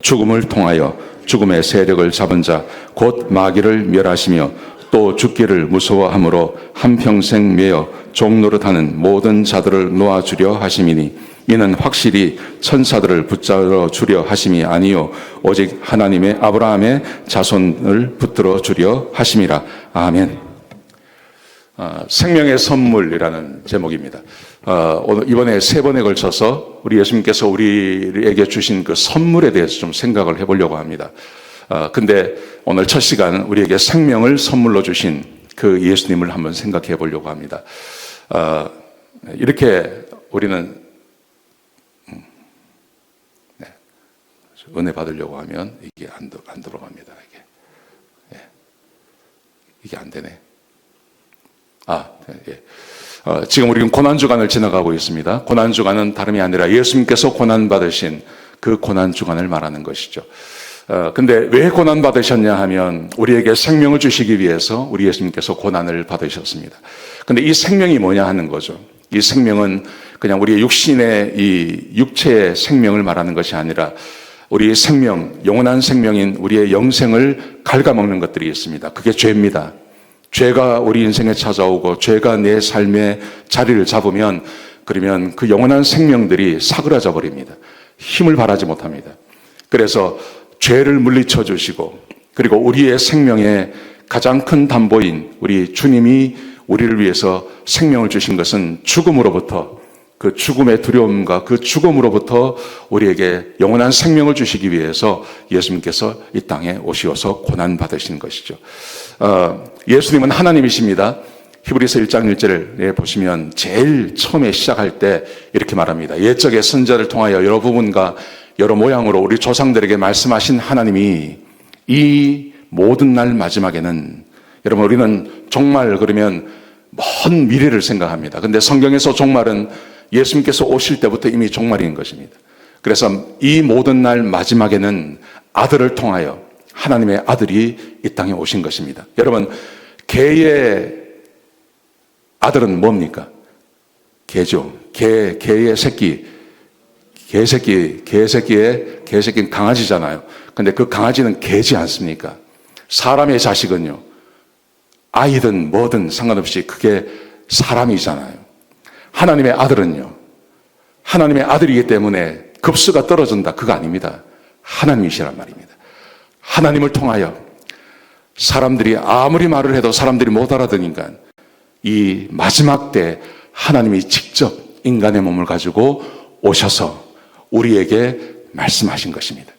죽음을 통하여 죽음의 세력을 잡은 자 곧 마귀를 멸하시며 또 죽기를 무서워함으로 한평생 매여 종노릇하는 모든 자들을 놓아주려 하심이니 이는 확실히 천사들을 붙잡아 주려 하심이 아니요 오직 하나님의 아브라함의 자손을 붙들어 주려 하심이라. 아멘. 생명의 선물이라는 제목입니다. 오늘 이번에 3번에 걸쳐서 우리 예수님께서 우리에게 주신 그 선물에 대해서 좀 생각을 해보려고 합니다. 근데 오늘 첫 시간 우리에게 생명을 선물로 주신 그 예수님을 한번 생각해 보려고 합니다. 이렇게 우리는 은혜 받으려고 하면 이게 안 들어갑니다. 이게 안 되네. 지금 우리는 고난주간을 지나가고 있습니다. 고난주간은 다름이 아니라 예수님께서 고난받으신 그 고난주간을 말하는 것이죠. 근데 왜 고난받으셨냐 하면 우리에게 생명을 주시기 위해서 우리 예수님께서 고난을 받으셨습니다. 근데 이 생명이 뭐냐 하는 거죠. 이 생명은 그냥 우리의 육신의 이 육체의 생명을 말하는 것이 아니라 우리의 생명, 영원한 생명인 우리의 영생을 갉아먹는 것들이 있습니다. 그게 죄입니다. 죄가 우리 인생에 찾아오고 죄가 내 삶의 자리를 잡으면 그러면 그 영원한 생명들이 사그라져 버립니다. 힘을 발하지 못합니다. 그래서 죄를 물리쳐 주시고 그리고 우리의 생명의 가장 큰 담보인 우리 주님이 우리를 위해서 생명을 주신 것은 죽음으로부터 그 죽음의 두려움과 그 죽음으로부터 우리에게 영원한 생명을 주시기 위해서 예수님께서 이 땅에 오시어서 고난받으신 것이죠. 예수님은 하나님이십니다. 히브리서 1장 1절에 보시면 제일 처음에 시작할 때 이렇게 말합니다. 옛적의 선자를 통하여 여러 부분과 여러 모양으로 우리 조상들에게 말씀하신 하나님이 이 모든 날 마지막에는 여러분 우리는 종말 그러면 먼 미래를 생각합니다. 근데 성경에서 종말은 예수님께서 오실 때부터 이미 종말인 것입니다. 그래서 이 모든 날 마지막에는 아들을 통하여 하나님의 아들이 이 땅에 오신 것입니다. 여러분 개의 아들은 뭡니까? 개죠. 개의 새끼. 개새끼는 강아지잖아요. 근데 그 강아지는 개지 않습니까? 사람의 자식은요, 아이든 뭐든 상관없이 그게 사람이잖아요. 하나님의 아들은요, 하나님의 아들이기 때문에 급수가 떨어진다. 그거 아닙니다. 하나님이시란 말입니다. 하나님을 통하여 사람들이 아무리 말을 해도 사람들이 못 알아듣으니까 이 마지막 때 하나님이 직접 인간의 몸을 가지고 오셔서 우리에게 말씀하신 것입니다.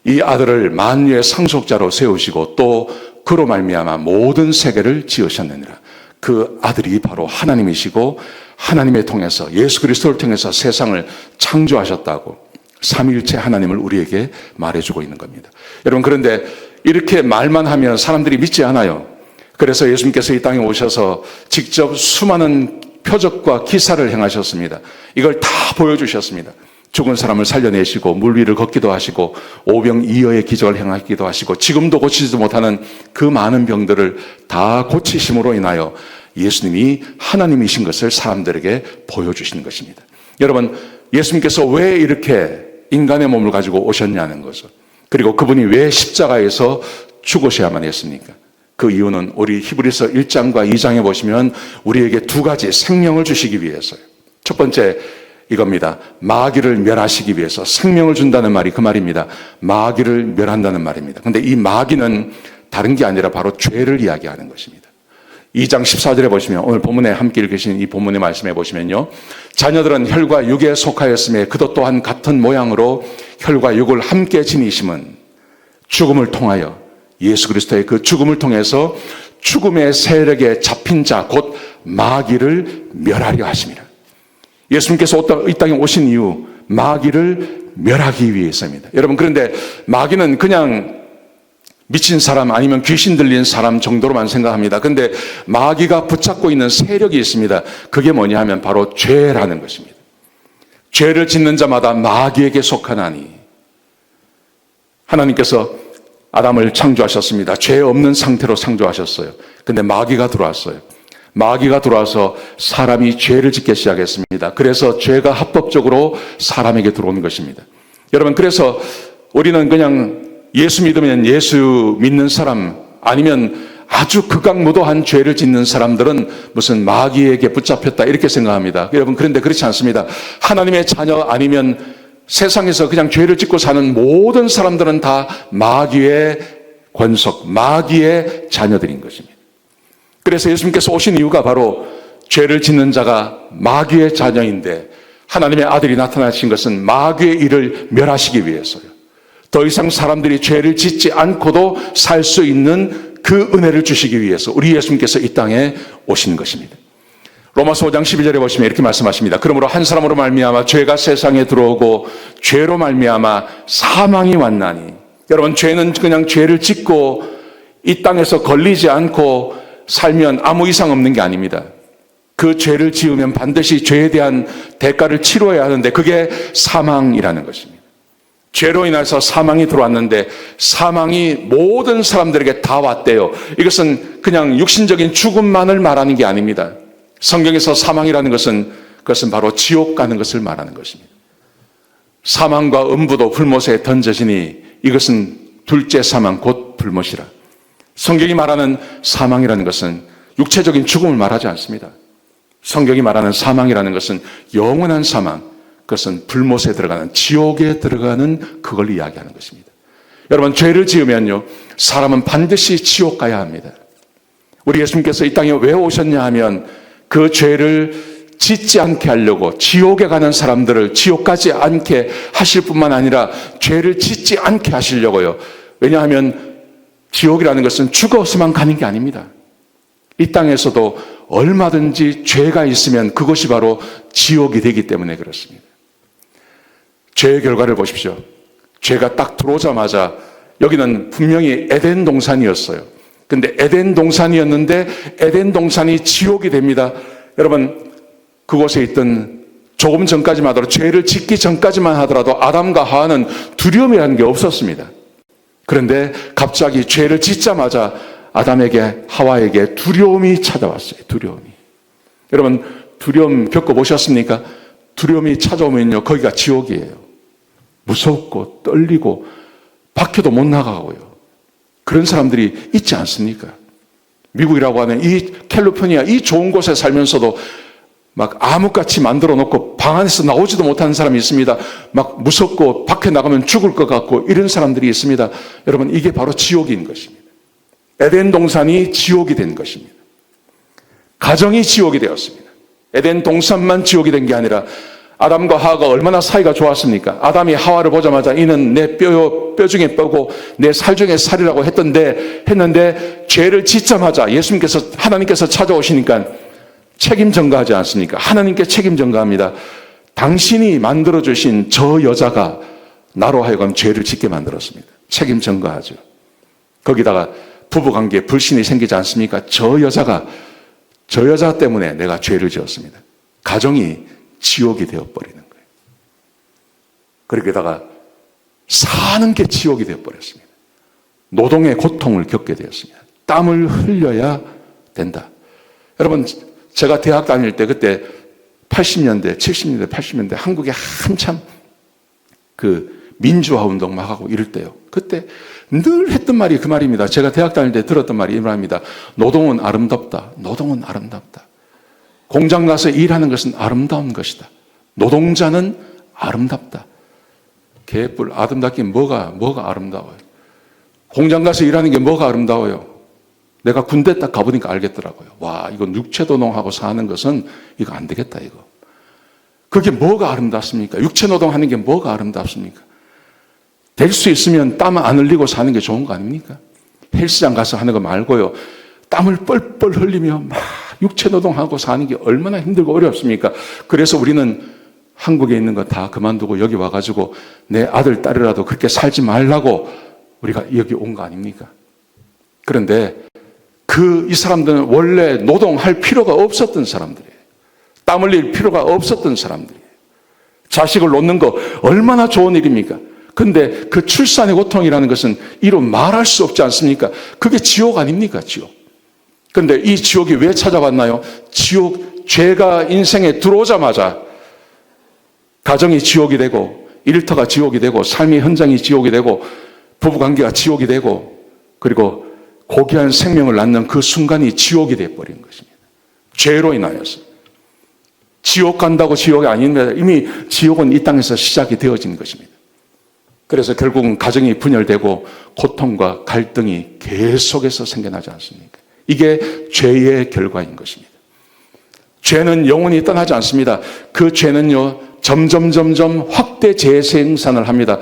이 아들을 만유의 상속자로 세우시고 또 그로 말미암아 모든 세계를 지으셨느니라. 그 아들이 바로 하나님이시고 하나님을 통해서 예수 그리스도를 통해서 세상을 창조하셨다고 삼위일체 하나님을 우리에게 말해주고 있는 겁니다. 여러분 그런데 이렇게 말만 하면 사람들이 믿지 않아요. 그래서 예수님께서 이 땅에 오셔서 직접 수많은 표적과 기사를 행하셨습니다. 이걸 다 보여주셨습니다. 죽은 사람을 살려내시고 물 위를 걷기도 하시고 오병이어의 기적을 행하기도 하시고 지금도 고치지도 못하는 그 많은 병들을 다 고치심으로 인하여 예수님이 하나님이신 것을 사람들에게 보여주시는 것입니다. 여러분 예수님께서 왜 이렇게 인간의 몸을 가지고 오셨냐는 거죠. 그리고 그분이 왜 십자가에서 죽으셔야만 했습니까? 그 이유는 우리 히브리서 1장과 2장에 보시면 우리에게 두 가지 생명을 주시기 위해서요. 첫 번째 이겁니다. 마귀를 멸하시기 위해서 생명을 준다는 말이 그 말입니다. 마귀를 멸한다는 말입니다. 그런데 이 마귀는 다른 게 아니라 바로 죄를 이야기하는 것입니다. 2장 14절에 보시면 오늘 본문에 함께 읽으신 이 본문의 말씀에 보시면요. 자녀들은 혈과 육에 속하였음에 그도 또한 같은 모양으로 혈과 육을 함께 지니심은 죽음을 통하여 예수 그리스도의 그 죽음을 통해서 죽음의 세력에 잡힌 자 곧 마귀를 멸하려 하심이라. 예수님께서 이 땅에 오신 이유 마귀를 멸하기 위해서입니다. 여러분 그런데 마귀는 그냥 미친 사람 아니면 귀신 들린 사람 정도로만 생각합니다. 그런데 마귀가 붙잡고 있는 세력이 있습니다. 그게 뭐냐 하면 바로 죄라는 것입니다. 죄를 짓는 자마다 마귀에게 속하나니 하나님께서 아담을 창조하셨습니다. 죄 없는 상태로 창조하셨어요. 근데 마귀가 들어왔어요. 마귀가 들어와서 사람이 죄를 짓기 시작했습니다. 그래서 죄가 합법적으로 사람에게 들어오는 것입니다. 여러분 그래서 우리는 그냥 예수 믿으면 예수 믿는 사람, 아니면 아주 극악무도한 죄를 짓는 사람들은 무슨 마귀에게 붙잡혔다 이렇게 생각합니다. 여러분, 그런데 그렇지 않습니다. 하나님의 자녀 아니면 세상에서 그냥 죄를 짓고 사는 모든 사람들은 다 마귀의 권속, 마귀의 자녀들인 것입니다. 그래서 예수님께서 오신 이유가 바로 죄를 짓는 자가 마귀의 자녀인데, 하나님의 아들이 나타나신 것은 마귀의 일을 멸하시기 위해서요. 더 이상 사람들이 죄를 짓지 않고도 살 수 있는 그 은혜를 주시기 위해서 우리 예수님께서 이 땅에 오신 것입니다. 로마서 5장 11절에 보시면 이렇게 말씀하십니다. 그러므로 한 사람으로 말미암아 죄가 세상에 들어오고 죄로 말미암아 사망이 왔나니. 여러분, 죄는 그냥 죄를 짓고 이 땅에서 걸리지 않고 살면 아무 이상 없는 게 아닙니다. 그 죄를 지으면 반드시 죄에 대한 대가를 치러야 하는데, 그게 사망이라는 것입니다. 죄로 인해서 사망이 들어왔는데 사망이 모든 사람들에게 다 왔대요. 이것은 그냥 육신적인 죽음만을 말하는 게 아닙니다. 성경에서 사망이라는 그것은 바로 지옥 가는 것을 말하는 것입니다. 사망과 음부도 불못에 던져지니 이것은 둘째 사망 곧 불못이라. 성경이 말하는 사망이라는 것은 육체적인 죽음을 말하지 않습니다. 성경이 말하는 사망이라는 것은 영원한 사망, 그것은 불못에 들어가는, 지옥에 들어가는 그걸 이야기하는 것입니다. 여러분, 죄를 지으면요, 사람은 반드시 지옥 가야 합니다. 우리 예수님께서 이 땅에 왜 오셨냐 하면 그 죄를 짓지 않게 하려고, 지옥에 가는 사람들을 지옥 가지 않게 하실 뿐만 아니라 죄를 짓지 않게 하시려고요. 왜냐하면 지옥이라는 것은 죽어서만 가는 게 아닙니다. 이 땅에서도 얼마든지 죄가 있으면 그것이 바로 지옥이 되기 때문에 그렇습니다. 죄의 결과를 보십시오. 죄가 딱 들어오자마자, 여기는 분명히 에덴 동산이었어요. 근데 에덴 동산이었는데 에덴 동산이 지옥이 됩니다. 여러분, 그곳에 있던 조금 전까지만 하더라도, 죄를 짓기 전까지만 하더라도 아담과 하와는 두려움이라는 게 없었습니다. 그런데 갑자기 죄를 짓자마자 아담에게, 하와에게 두려움이 찾아왔어요. 두려움이. 여러분, 두려움 겪어보셨습니까? 두려움이 찾아오면요, 거기가 지옥이에요. 무섭고 떨리고 밖에도 못 나가고요. 그런 사람들이 있지 않습니까? 미국이라고 하는 이 캘리포니아, 이 좋은 곳에 살면서도 막 암흑같이 만들어 놓고 방 안에서 나오지도 못하는 사람이 있습니다. 막 무섭고 밖에 나가면 죽을 것 같고 이런 사람들이 있습니다. 여러분, 이게 바로 지옥인 것입니다. 에덴 동산이 지옥이 된 것입니다. 가정이 지옥이 되었습니다. 에덴 동산만 지옥이 된 게 아니라 아담과 하와가 얼마나 사이가 좋았습니까? 아담이 하와를 보자마자 이는 내 뼈 중에 뼈고 내 살 중에 살이라고 했는데 죄를 짓자마자 예수님께서, 하나님께서 찾아오시니까 책임 전가하지 않습니까? 하나님께 책임 전가합니다. 당신이 만들어주신 저 여자가 나로 하여금 죄를 짓게 만들었습니다. 책임 전가하죠. 거기다가 부부관계에 불신이 생기지 않습니까? 저 여자 때문에 내가 죄를 지었습니다. 가정이 지옥이 되어버리는 거예요. 그러게다가 사는 게 지옥이 되어버렸습니다. 노동의 고통을 겪게 되었습니다. 땀을 흘려야 된다. 여러분, 제가 대학 다닐 때, 그때 80년대, 70년대, 80년대 한국에 한참 그 민주화 운동 막 하고 이럴 때요. 그때 늘 했던 말이 그 말입니다. 제가 대학 다닐 때 들었던 말이 이 말입니다. 노동은 아름답다. 노동은 아름답다. 공장 가서 일하는 것은 아름다운 것이다. 노동자는 아름답다. 개뿔, 아름답긴 뭐가 아름다워요? 공장 가서 일하는 게 뭐가 아름다워요? 내가 군대 딱 가보니까 알겠더라고요. 와, 이거 육체노동하고 사는 것은 이거 안 되겠다, 이거. 그게 뭐가 아름답습니까? 육체노동하는 게 뭐가 아름답습니까? 될 수 있으면 땀 안 흘리고 사는 게 좋은 거 아닙니까? 헬스장 가서 하는 거 말고요. 땀을 뻘뻘 흘리며 막 육체노동하고 사는 게 얼마나 힘들고 어렵습니까? 그래서 우리는 한국에 있는 거 다 그만두고 여기 와가지고 내 아들, 딸이라도 그렇게 살지 말라고 우리가 여기 온 거 아닙니까? 그런데 이 사람들은 원래 노동할 필요가 없었던 사람들이에요. 땀 흘릴 필요가 없었던 사람들이에요. 자식을 놓는 거 얼마나 좋은 일입니까? 근데 그 출산의 고통이라는 것은 이로 말할 수 없지 않습니까? 그게 지옥 아닙니까? 지옥. 근데 이 지옥이 왜 찾아왔나요? 죄가 인생에 들어오자마자 가정이 지옥이 되고 일터가 지옥이 되고 삶의 현장이 지옥이 되고 부부관계가 지옥이 되고 그리고 고귀한 생명을 낳는 그 순간이 지옥이 되어버린 것입니다. 죄로 인하여서. 지옥 간다고 지옥이 아닙니다. 이미 지옥은 이 땅에서 시작이 되어진 것입니다. 그래서 결국은 가정이 분열되고 고통과 갈등이 계속해서 생겨나지 않습니까? 이게 죄의 결과인 것입니다. 죄는 영원히 떠나지 않습니다. 그 죄는요, 점점 확대 재생산을 합니다.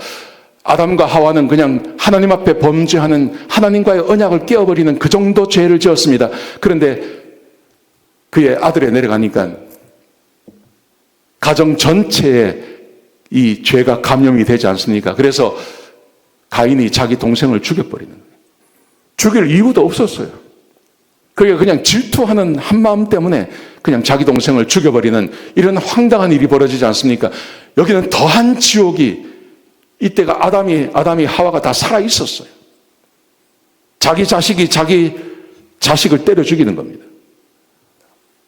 아담과 하와는 그냥 하나님 앞에 범죄하는 하나님과의 언약을 깨어버리는 그 정도 죄를 지었습니다. 그런데 그의 아들에 내려가니까 가정 전체에 이 죄가 감염이 되지 않습니까? 그래서 가인이 자기 동생을 죽여버리는 거예요. 죽일 이유도 없었어요. 그게 그냥 질투하는 한마음 때문에 그냥 자기 동생을 죽여버리는 이런 황당한 일이 벌어지지 않습니까? 여기는 더한 지옥이 이때가 아담이 하와가 다 살아 있었어요. 자기 자식이 자기 자식을 때려 죽이는 겁니다.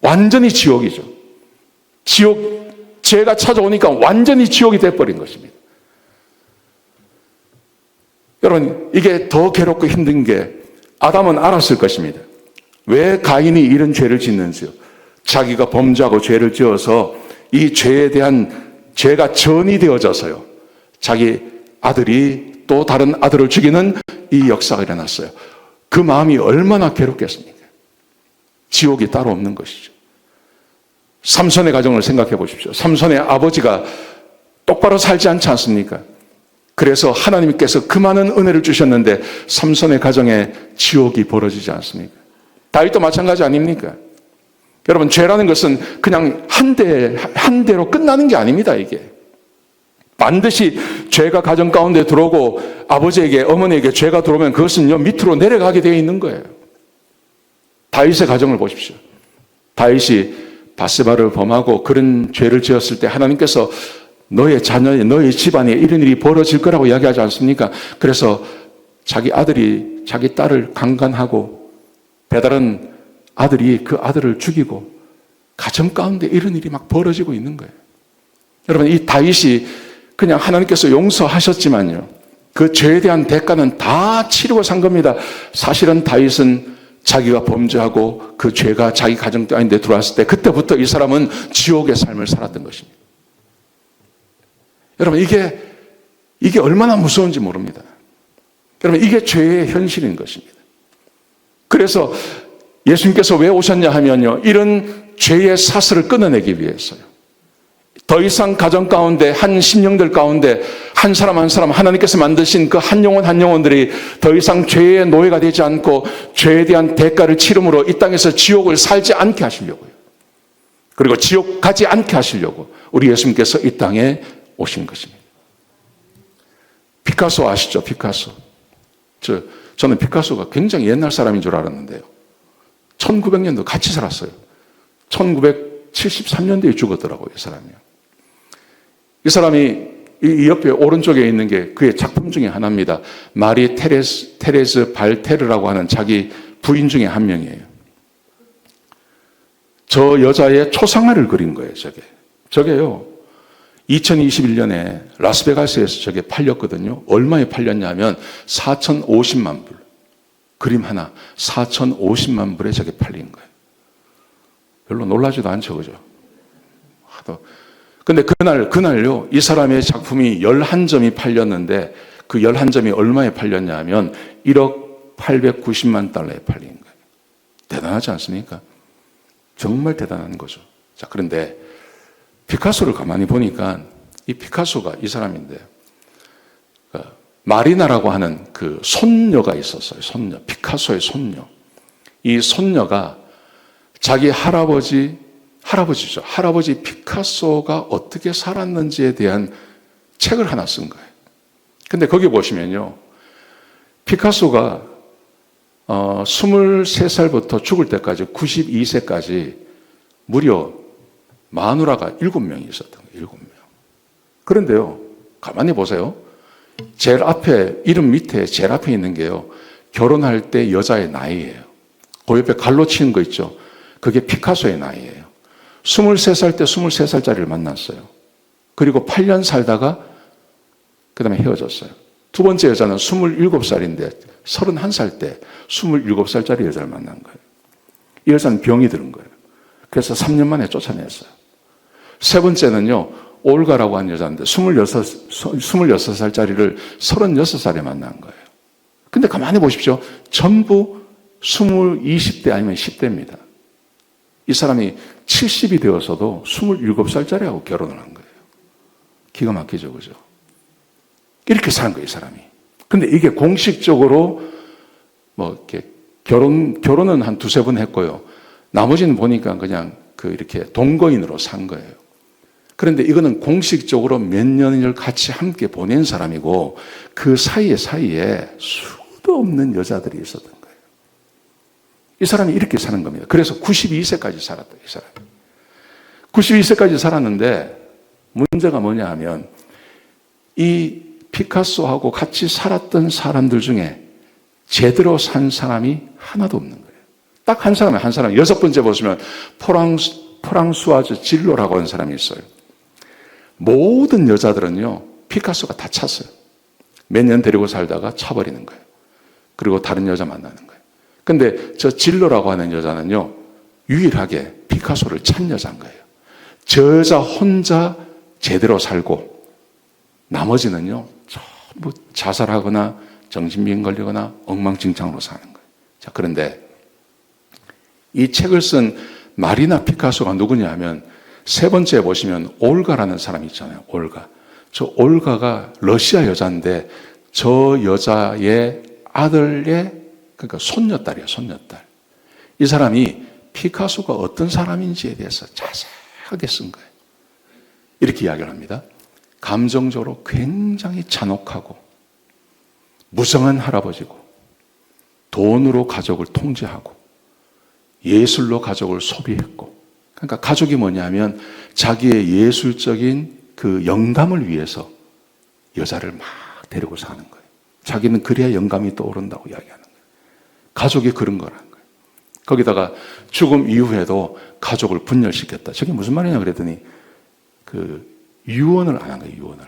완전히 지옥이죠. 죄가 찾아오니까 완전히 지옥이 돼버린 것입니다. 여러분, 이게 더 괴롭고 힘든 게 아담은 알았을 것입니다. 왜 가인이 이런 죄를 짓는지요? 자기가 범죄하고 죄를 지어서 이 죄에 대한 죄가 전이 되어져서요. 자기 아들이 또 다른 아들을 죽이는 이 역사가 일어났어요. 그 마음이 얼마나 괴롭겠습니까? 지옥이 따로 없는 것이죠. 삼손의 가정을 생각해 보십시오. 삼손의 아버지가 똑바로 살지 않지 않습니까? 그래서 하나님께서 그 많은 은혜를 주셨는데 삼손의 가정에 지옥이 벌어지지 않습니까? 다윗도 마찬가지 아닙니까? 여러분, 죄라는 것은 그냥 한 대로 끝나는 게 아닙니다, 이게. 반드시 죄가 가정 가운데 들어오고 아버지에게, 어머니에게 죄가 들어오면 그것은요, 밑으로 내려가게 되어 있는 거예요. 다윗의 가정을 보십시오. 다윗이 바세바를 범하고 그런 죄를 지었을 때 하나님께서 너의 자녀의, 너의 집안에 이런 일이 벌어질 거라고 이야기하지 않습니까? 그래서 자기 아들이 자기 딸을 강간하고 배다른 아들이 그 아들을 죽이고 가정 가운데 이런 일이 막 벌어지고 있는 거예요. 여러분, 이 다윗이 그냥 하나님께서 용서하셨지만요, 그 죄에 대한 대가는 다 치르고 산 겁니다. 사실은 다윗은 자기가 범죄하고 그 죄가 자기 가정 가운데 들어왔을 때 그때부터 이 사람은 지옥의 삶을 살았던 것입니다. 여러분, 이게 얼마나 무서운지 모릅니다. 여러분, 이게 죄의 현실인 것입니다. 그래서 예수님께서 왜 오셨냐 하면요, 이런 죄의 사슬을 끊어내기 위해서요. 더 이상 가정 가운데, 한 심령들 가운데 한 사람 한 사람 하나님께서 만드신 그 한 영혼들이 더 이상 죄의 노예가 되지 않고 죄에 대한 대가를 치름으로 이 땅에서 지옥을 살지 않게 하시려고요. 그리고 지옥 가지 않게 하시려고 우리 예수님께서 이 땅에 오신 것입니다. 피카소 아시죠? 피카소. 저는 피카소가 굉장히 옛날 사람인 줄 알았는데요. 1900년도 같이 살았어요. 1973년도에 죽었더라고요, 이 사람이요. 이 사람이 이 옆에 오른쪽에 있는 게 그의 작품 중에 하나입니다. 마리 테레즈 발테르라고 하는 자기 부인 중에 한 명이에요. 저 여자의 초상화를 그린 거예요, 저게요. 2021년에 라스베가스에서 저게 팔렸거든요. 얼마에 팔렸냐면 4,050만 불. 그림 하나 4,050만 불에 저게 팔린 거예요. 별로 놀라지도 않죠, 그죠? 근데 그날요, 이 사람의 작품이 11점이 팔렸는데 그 11점이 얼마에 팔렸냐면 1억 890만 달러에 팔린 거예요. 대단하지 않습니까? 정말 대단한 거죠. 자, 그런데 피카소를 가만히 보니까 이 피카소가 이 사람인데 마리나라고 하는 그 손녀가 있었어요. 손녀. 피카소의 손녀. 이 손녀가 자기 할아버지죠. 할아버지 피카소가 어떻게 살았는지에 대한 책을 하나 쓴 거예요. 근데 거기 보시면요. 피카소가 23살부터 죽을 때까지 92세까지 무려 마누라가 7명이 있었던 거예요. 7명. 그런데요. 가만히 보세요. 제일 앞에, 이름 밑에 제일 앞에 있는 게요. 결혼할 때 여자의 나이예요. 그 옆에 갈로 치는 거 있죠. 그게 피카소의 나이예요. 23살 때 23살짜리를 만났어요. 그리고 8년 살다가 그 다음에 헤어졌어요. 두 번째 여자는 27살인데 31살 때 27살짜리 여자를 만난 거예요. 이 여자는 병이 들은 거예요. 그래서 3년 만에 쫓아냈어요. 세 번째는요, 올가라고 하는 여자인데 26살짜리를 36살에 만난 거예요. 근데 가만히 보십시오. 전부 20대 아니면 10대입니다. 이 사람이 70이 되어서도 27살짜리하고 결혼을 한 거예요. 기가 막히죠, 그죠? 이렇게 사는 거예요, 이 사람이. 근데 이게 공식적으로 이렇게 결혼은 한 두세 번 했고요. 나머지는 보니까 그냥 이렇게 동거인으로 산 거예요. 그런데 이거는 공식적으로 몇 년을 같이 함께 보낸 사람이고 그 사이에 수도 없는 여자들이 있었던 거예요. 이 사람이 이렇게 사는 겁니다. 그래서 92세까지 살았다, 이 사람이. 92세까지 살았는데 문제가 뭐냐 하면 이 피카소하고 같이 살았던 사람들 중에 제대로 산 사람이 하나도 없는 거예요. 딱 한 사람. 여섯 번째 보시면 프랑수아즈 질로라고 하는 사람이 있어요. 모든 여자들은요, 피카소가 다 찼어요. 몇 년 데리고 살다가 차버리는 거예요. 그리고 다른 여자 만나는 거예요. 근데 저 질로라고 하는 여자는요, 유일하게 피카소를 찬 여자인 거예요. 저 여자 혼자 제대로 살고, 나머지는요, 전부 자살하거나 정신병 걸리거나 엉망진창으로 사는 거예요. 자, 그런데 이 책을 쓴 마리나 피카소가 누구냐 하면 세 번째에 보시면 올가라는 사람이 있잖아요. 올가. 저 올가가 러시아 여자인데 저 여자의 아들의 그러니까 손녀딸이에요. 손녀딸. 이 사람이 피카소가 어떤 사람인지에 대해서 자세하게 쓴 거예요. 이렇게 이야기를 합니다. 감정적으로 굉장히 잔혹하고 무성한 할아버지고 돈으로 가족을 통제하고 예술로 가족을 소비했고, 그러니까 가족이 뭐냐면 자기의 예술적인 그 영감을 위해서 여자를 막 데리고 사는 거예요. 자기는 그래야 영감이 떠오른다고 이야기하는 거예요. 가족이 그런 거라는 거예요. 거기다가 죽음 이후에도 가족을 분열시켰다. 저게 무슨 말이냐 그랬더니 유언을 안 한 거예요. 유언을.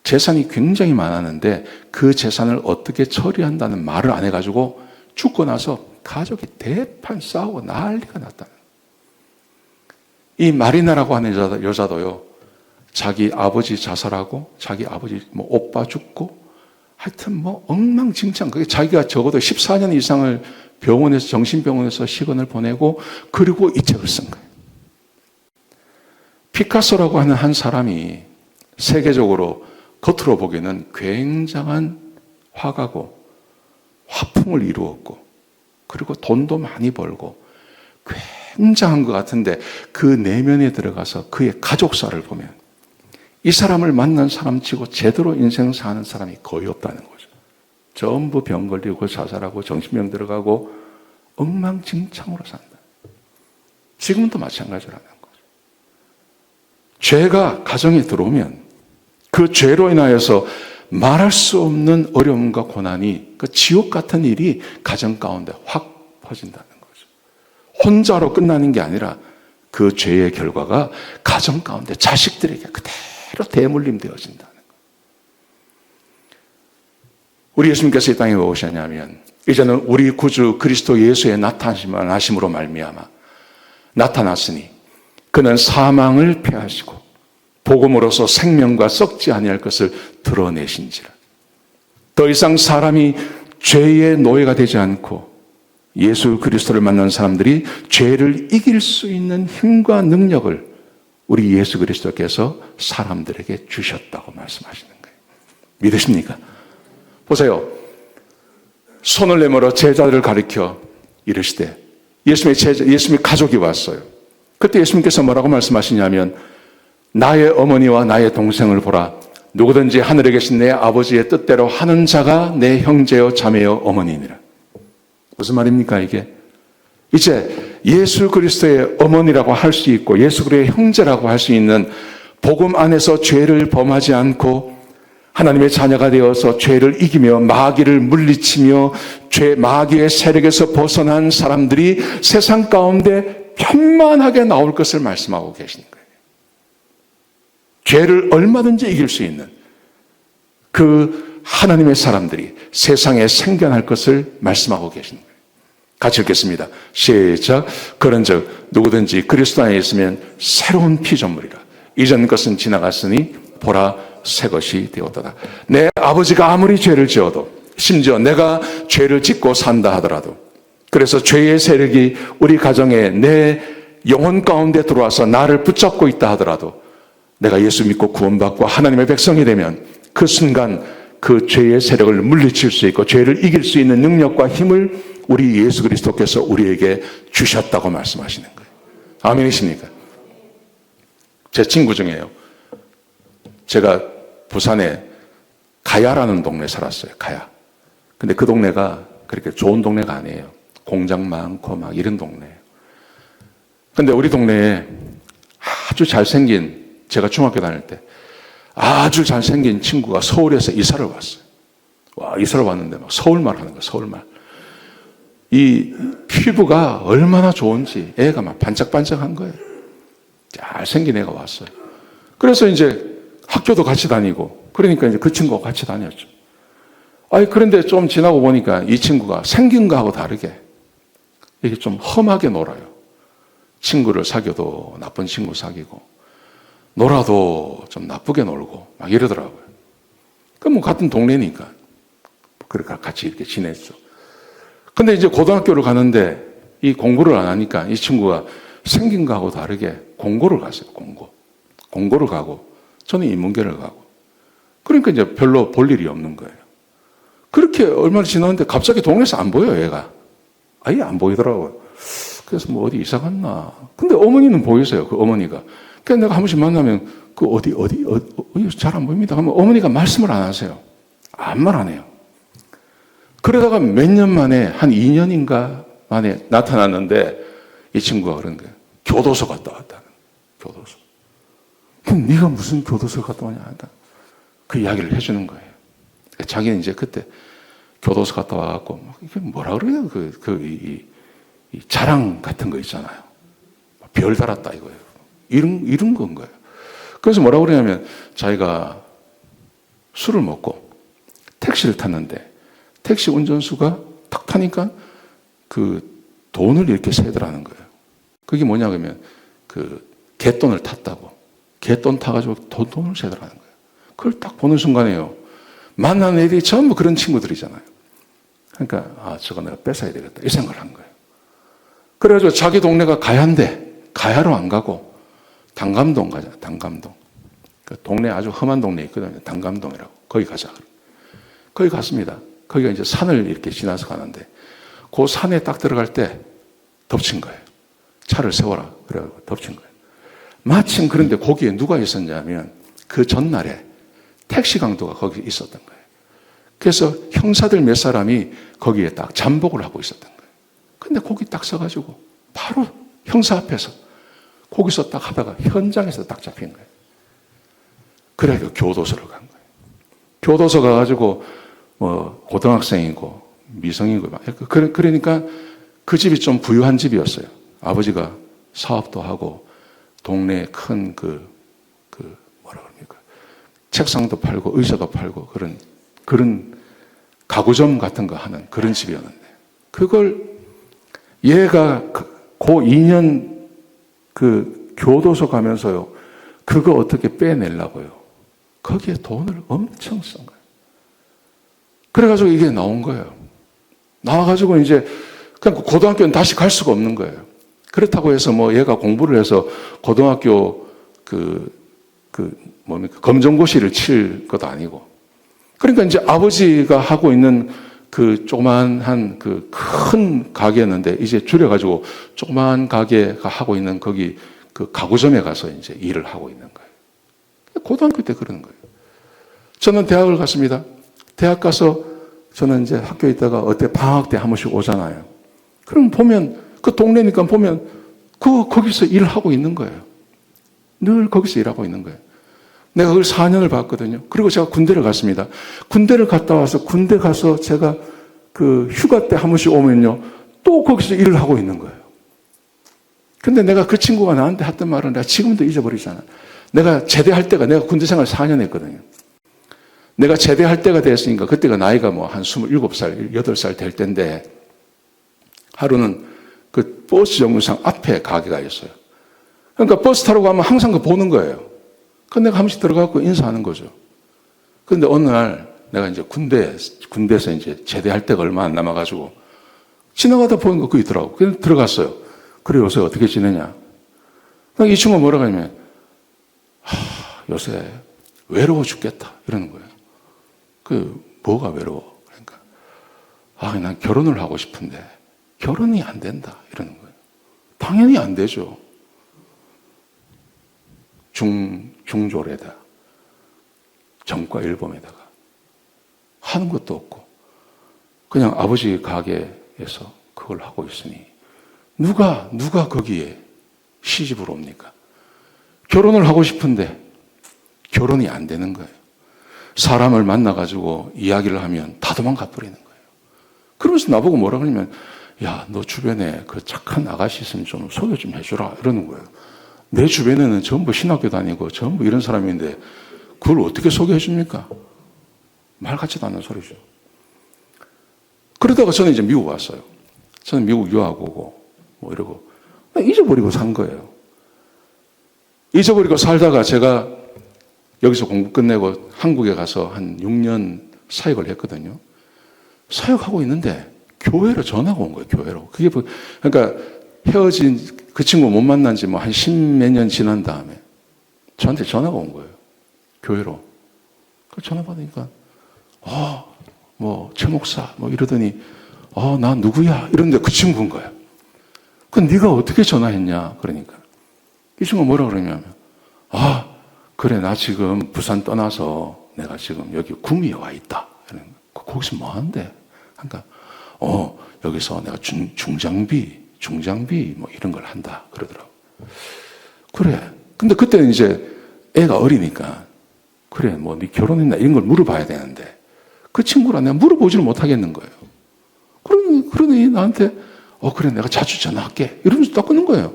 재산이 굉장히 많았는데 그 재산을 어떻게 처리한다는 말을 안 해가지고 죽고 나서 가족이 대판 싸우고 난리가 났다는. 이 마리나라고 하는 여자도요, 자기 아버지 자살하고 자기 아버지 오빠 죽고 하여튼 엉망진창. 그게 자기가 적어도 14년 이상을 병원에서 정신병원에서 시간을 보내고 그리고 이 책을 쓴 거예요. 피카소라고 하는 한 사람이 세계적으로 겉으로 보기에는 굉장한 화가고 화풍을 이루었고 그리고 돈도 많이 벌고 굉장한 것 같은데 그 내면에 들어가서 그의 가족사를 보면 이 사람을 만난 사람치고 제대로 인생 사는 사람이 거의 없다는 거죠. 전부 병 걸리고 자살하고 정신병 들어가고 엉망진창으로 산다. 지금도 마찬가지라는 거죠. 죄가 가정에 들어오면 그 죄로 인하여서 말할 수 없는 어려움과 고난이 그 지옥 같은 일이 가정 가운데 확 퍼진다는 거죠. 혼자로 끝나는 게 아니라 그 죄의 결과가 가정 가운데 자식들에게 그대로 대물림 되어진다는 거예요. 우리 예수님께서 이 땅에 왜 오셨냐면 이제는 우리 구주 그리스도 예수의 나타나심으로 말미암아 나타났으니 그는 사망을 패하시고 복음으로서 생명과 썩지 아니할 것을 드러내신지라. 더 이상 사람이 죄의 노예가 되지 않고 예수 그리스도를 만난 사람들이 죄를 이길 수 있는 힘과 능력을 우리 예수 그리스도께서 사람들에게 주셨다고 말씀하시는 거예요. 믿으십니까? 보세요. 손을 내밀어 제자들을 가리켜 이르시되 예수님의 가족이 왔어요. 그때 예수님께서 뭐라고 말씀하시냐면 나의 어머니와 나의 동생을 보라. 누구든지 하늘에 계신 내 아버지의 뜻대로 하는 자가 내 형제요 자매요 어머니니라. 무슨 말입니까 이게? 이제 예수 그리스도의 어머니라고 할 수 있고 예수 그리스도의 형제라고 할 수 있는 복음 안에서 죄를 범하지 않고 하나님의 자녀가 되어서 죄를 이기며 마귀를 물리치며 마귀의 세력에서 벗어난 사람들이 세상 가운데 편만하게 나올 것을 말씀하고 계시는 거예요. 죄를 얼마든지 이길 수 있는 그 하나님의 사람들이 세상에 생겨날 것을 말씀하고 계십니다. 같이 읽겠습니다. 시작. 그런즉 누구든지 그리스도 안에 있으면 새로운 피조물이라. 이전 것은 지나갔으니 보라 새 것이 되었도다. 내 아버지가 아무리 죄를 지어도, 심지어 내가 죄를 짓고 산다 하더라도, 그래서 죄의 세력이 우리 가정에 내 영혼 가운데 들어와서 나를 붙잡고 있다 하더라도, 내가 예수 믿고 구원받고 하나님의 백성이 되면 그 순간 그 죄의 세력을 물리칠 수 있고 죄를 이길 수 있는 능력과 힘을 우리 예수 그리스도께서 우리에게 주셨다고 말씀하시는 거예요. 아멘이십니까? 제 친구 중에요, 제가 부산에 가야라는 동네에 살았어요. 가야. 근데 그 동네가 그렇게 좋은 동네가 아니에요. 공장 많고 막 이런 동네예요. 근데 우리 동네에 아주 잘생긴, 제가 중학교 다닐 때 아주 잘생긴 친구가 서울에서 이사를 왔어요. 와, 이사를 왔는데 막 서울말 하는 거예요. 서울말. 이 피부가 얼마나 좋은지 애가 막 반짝반짝한 거예요. 잘생긴 애가 왔어요. 그래서 이제 학교도 같이 다니고, 그러니까 이제 그 친구가 같이 다녔죠. 아니, 그런데 좀 지나고 보니까 이 친구가 생긴 거하고 다르게 이게 좀 험하게 놀아요. 친구를 사귀어도 나쁜 친구 사귀고, 놀아도 좀 나쁘게 놀고, 막 이러더라고요. 그럼 뭐 같은 동네니까. 그러니까 같이 이렇게 지냈죠. 근데 이제 고등학교를 가는데 이 공부를 안 하니까 이 친구가 생긴 거하고 다르게 공고를 갔어요. 공고를 가고, 저는 인문계를 가고. 그러니까 이제 별로 볼 일이 없는 거예요. 그렇게 얼마나 지났는데 갑자기 동네에서 안 보여요, 얘가. 아예 안 보이더라고요. 그래서 뭐 어디 이사 갔나. 근데 어머니는 보이세요, 그 어머니가. 그러니까 내가 한 번씩 만나면 그 어디 잘 안 보입니다 하면 어머니가 말씀을 안 하세요. 아무 말 안 해요. 그러다가 몇 년 만에, 한 2년인가 만에 나타났는데 이 친구가 그런 거예요. 교도소 갔다 왔다는. 교도소. 그럼 네가 무슨 교도소 갔다 왔냐 하니까 그 이야기를 해주는 거예요. 자기는 이제 그때 교도소 갔다 와갖고 이게 뭐라 그래요? 이 자랑 같은 거 있잖아요. 별 달았다 이거예요. 이런 건 거예요. 그래서 뭐라 그러냐면 자기가 술을 먹고 택시를 탔는데 택시 운전수가 탁 타니까 그 돈을 이렇게 세더라는 거예요. 그게 뭐냐 그러면 그 갯돈을 탔다고. 갯돈 타가지고 돈을 세더라는 거예요. 그걸 딱 보는 순간에요. 만나는 애들이 전부 그런 친구들이잖아요. 그러니까 저거 내가 뺏어야 되겠다 이 생각을 한 거예요. 그래가지고 자기 동네가 가야인데 가야로 안 가고 단감동 가자. 단감동. 그 동네 아주 험한 동네 있거든요. 단감동이라고. 거기 가자. 거기 갔습니다. 거기가 이제 산을 이렇게 지나서 가는데 그 산에 딱 들어갈 때 덮친 거예요. 차를 세워라. 그래가지고 덮친 거예요. 마침 그런데 거기에 누가 있었냐면 그 전날에 택시 강도가 거기 있었던 거예요. 그래서 형사들 몇 사람이 거기에 딱 잠복을 하고 있었던 거예요. 근데 거기 딱 서가지고 바로 형사 앞에서 거기서 딱 하다가 현장에서 딱 잡힌 거예요. 그래서 교도소를 간 거예요. 교도소 가가지고 뭐 고등학생이고 미성이고 막 그러니까 그 집이 좀 부유한 집이었어요. 아버지가 사업도 하고 동네에 큰 뭐라 그럽니까? 책상도 팔고 의자도 팔고 그런 가구점 같은 거 하는 그런 집이었는데 그걸 얘가 그 2년 그 교도소 가면서요. 그거 어떻게 빼내려고요. 거기에 돈을 엄청 쓴 거예요. 그래가지고 이게 나온 거예요. 나와가지고 이제 그냥 고등학교는 다시 갈 수가 없는 거예요. 그렇다고 해서 뭐 얘가 공부를 해서 고등학교 검정고시를 칠 것도 아니고. 그러니까 이제 아버지가 하고 있는 그 조그만한 그 큰 가게였는데 이제 줄여가지고 조그만 가게가 하고 있는 거기 그 가구점에 가서 이제 일을 하고 있는 거예요. 고등학교 때 그러는 거예요. 저는 대학을 갔습니다. 대학 가서 저는 이제 학교에 있다가 어때 방학 때 한 번씩 오잖아요. 그럼 보면 그 동네니까 보면 거기서 일을 하고 있는 거예요. 늘 거기서 일하고 있는 거예요. 내가 그걸 4년을 봤거든요. 그리고 제가 군대를 갔습니다. 군대를 갔다 와서 군대 가서 제가 그 휴가 때 한 번씩 오면요. 또 거기서 일을 하고 있는 거예요. 근데 내가 그 친구가 나한테 했던 말은 내가 지금도 잊어버리잖아. 내가 제대할 때가 내가 군대 생활 4년 했거든요. 내가 제대할 때가 됐으니까 그때가 나이가 뭐 한 27살, 8살 될 때인데 하루는 그 버스 정류장 앞에 가게가 있어요. 그러니까 버스 타러 가면 항상 그 보는 거예요. 그래서 내가 한 번씩 들어가고 인사하는 거죠. 그런데 어느 날 내가 이제 군대에서 이제 제대할 때가 얼마 안 남아가지고 지나가다 보는 거 그게 있더라고. 그래서 들어갔어요. 그래, 요새 어떻게 지내냐? 이 친구가 뭐라고 하냐면, 요새 외로워 죽겠다. 이러는 거예요. 뭐가 외로워? 그러니까, 난 결혼을 하고 싶은데, 결혼이 안 된다. 이러는 거예요. 당연히 안 되죠. 중졸에다, 정과 일범에다가, 하는 것도 없고, 그냥 아버지 가게에서 그걸 하고 있으니, 누가 거기에 시집을 옵니까? 결혼을 하고 싶은데 결혼이 안 되는 거예요. 사람을 만나가지고 이야기를 하면 다 도망가 버리는 거예요. 그러면서 나보고 뭐라 그러냐면, 야, 너 주변에 그 착한 아가씨 있으면 좀 소개 좀 해주라. 이러는 거예요. 내 주변에는 전부 신학교 다니고 전부 이런 사람인데 그걸 어떻게 소개해 줍니까? 말 같지도 않는 소리죠. 그러다가 저는 이제 미국 왔어요. 저는 미국 유학 오고 뭐 이러고 잊어버리고 산 거예요. 잊어버리고 살다가 제가 여기서 공부 끝내고 한국에 가서 한 6년 사역을 했거든요. 사역하고 있는데 교회로 전화가 온 거예요. 교회로. 그게 그러니까 헤어진 그 친구 못 만난 지 뭐 한 10몇 년 지난 다음에 저한테 전화가 온 거예요. 교회로. 그 전화 받으니까 뭐 최 목사 뭐 이러더니 나 누구야? 이러는데 그 친구인 거예요. 그 네가 어떻게 전화했냐? 그러니까 이 친구가 뭐라 그러냐면 그래 나 지금 부산 떠나서 내가 지금 여기 구미에 와 있다. 거기서 뭐 하는데? 그러니까 여기서 내가 중장비 뭐 이런 걸 한다 그러더라고. 그래. 근데 그때는 이제 애가 어리니까 그래 뭐 네 결혼했나 이런 걸 물어봐야 되는데 그 친구랑 내가 물어보지를 못하겠는 거예요. 그러니 나한테 그래 내가 자주 전화할게 이러면서 딱 끊는 거예요.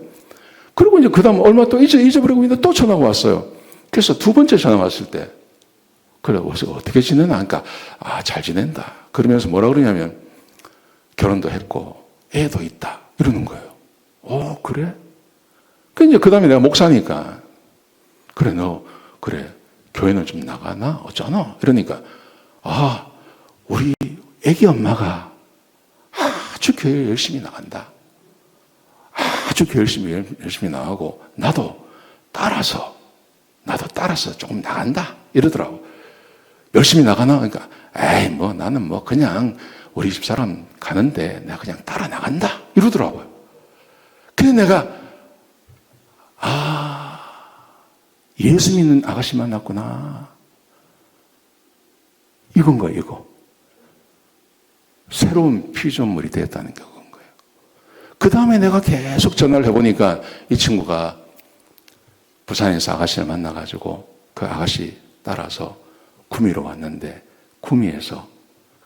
그리고 이제 그 다음 얼마 또 잊어버리고 있는데 또 전화가 왔어요. 그래서 두 번째 전화 왔을 때 그래 어떻게 지내나 하니까 잘 지낸다. 그러면서 뭐라 그러냐면 결혼도 했고 애도 있다 이러는 거예요. 그래? 이제 그 다음에 내가 목사니까 그래 너 그래 교회는 좀 나가나 어쩌나 이러니까 우리 애기 엄마가 아주 교회 열심히 나간다. 아주 교회 열심히 나가고 나도 따라서 조금 나간다 이러더라고. 열심히 나가나? 그러니까 에이 뭐 나는 뭐 그냥 우리 집 사람 가는데 내가 그냥 따라 나간다 이러더라고요. 그래서 내가 예수 믿는 아가씨 만났구나. 이건 거예요, 이거. 새로운 피조물이 됐다는 게 그건 거예요. 그 다음에 내가 계속 전화를 해보니까 이 친구가 부산에서 아가씨를 만나가지고 그 아가씨 따라서 구미로 왔는데 구미에서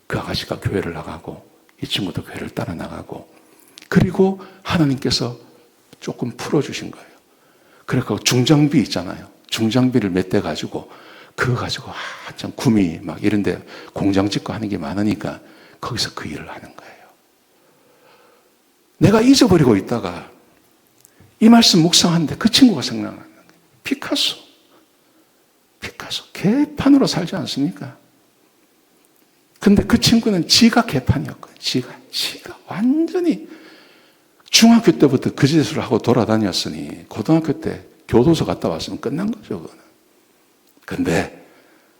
그 아가씨가 교회를 나가고 이 친구도 교회를 따라 나가고 그리고 하나님께서 조금 풀어주신 거예요. 그래서 중장비 있잖아요. 중장비를 몇 대 가지고 그거 가지고 한참 구미 막 이런데 공장 짓고 하는 게 많으니까 거기서 그 일을 하는 거예요. 내가 잊어버리고 있다가 이 말씀 묵상하는데 그 친구가 생각나는 거예요. 피카소 개판으로 살지 않습니까? 근데 그 친구는 지가 개판이었거든요. 지가 완전히 중학교 때부터 그 짓을 하고 돌아다녔으니 고등학교 때 교도소 갔다 왔으면 끝난 거죠. 그거는. 근데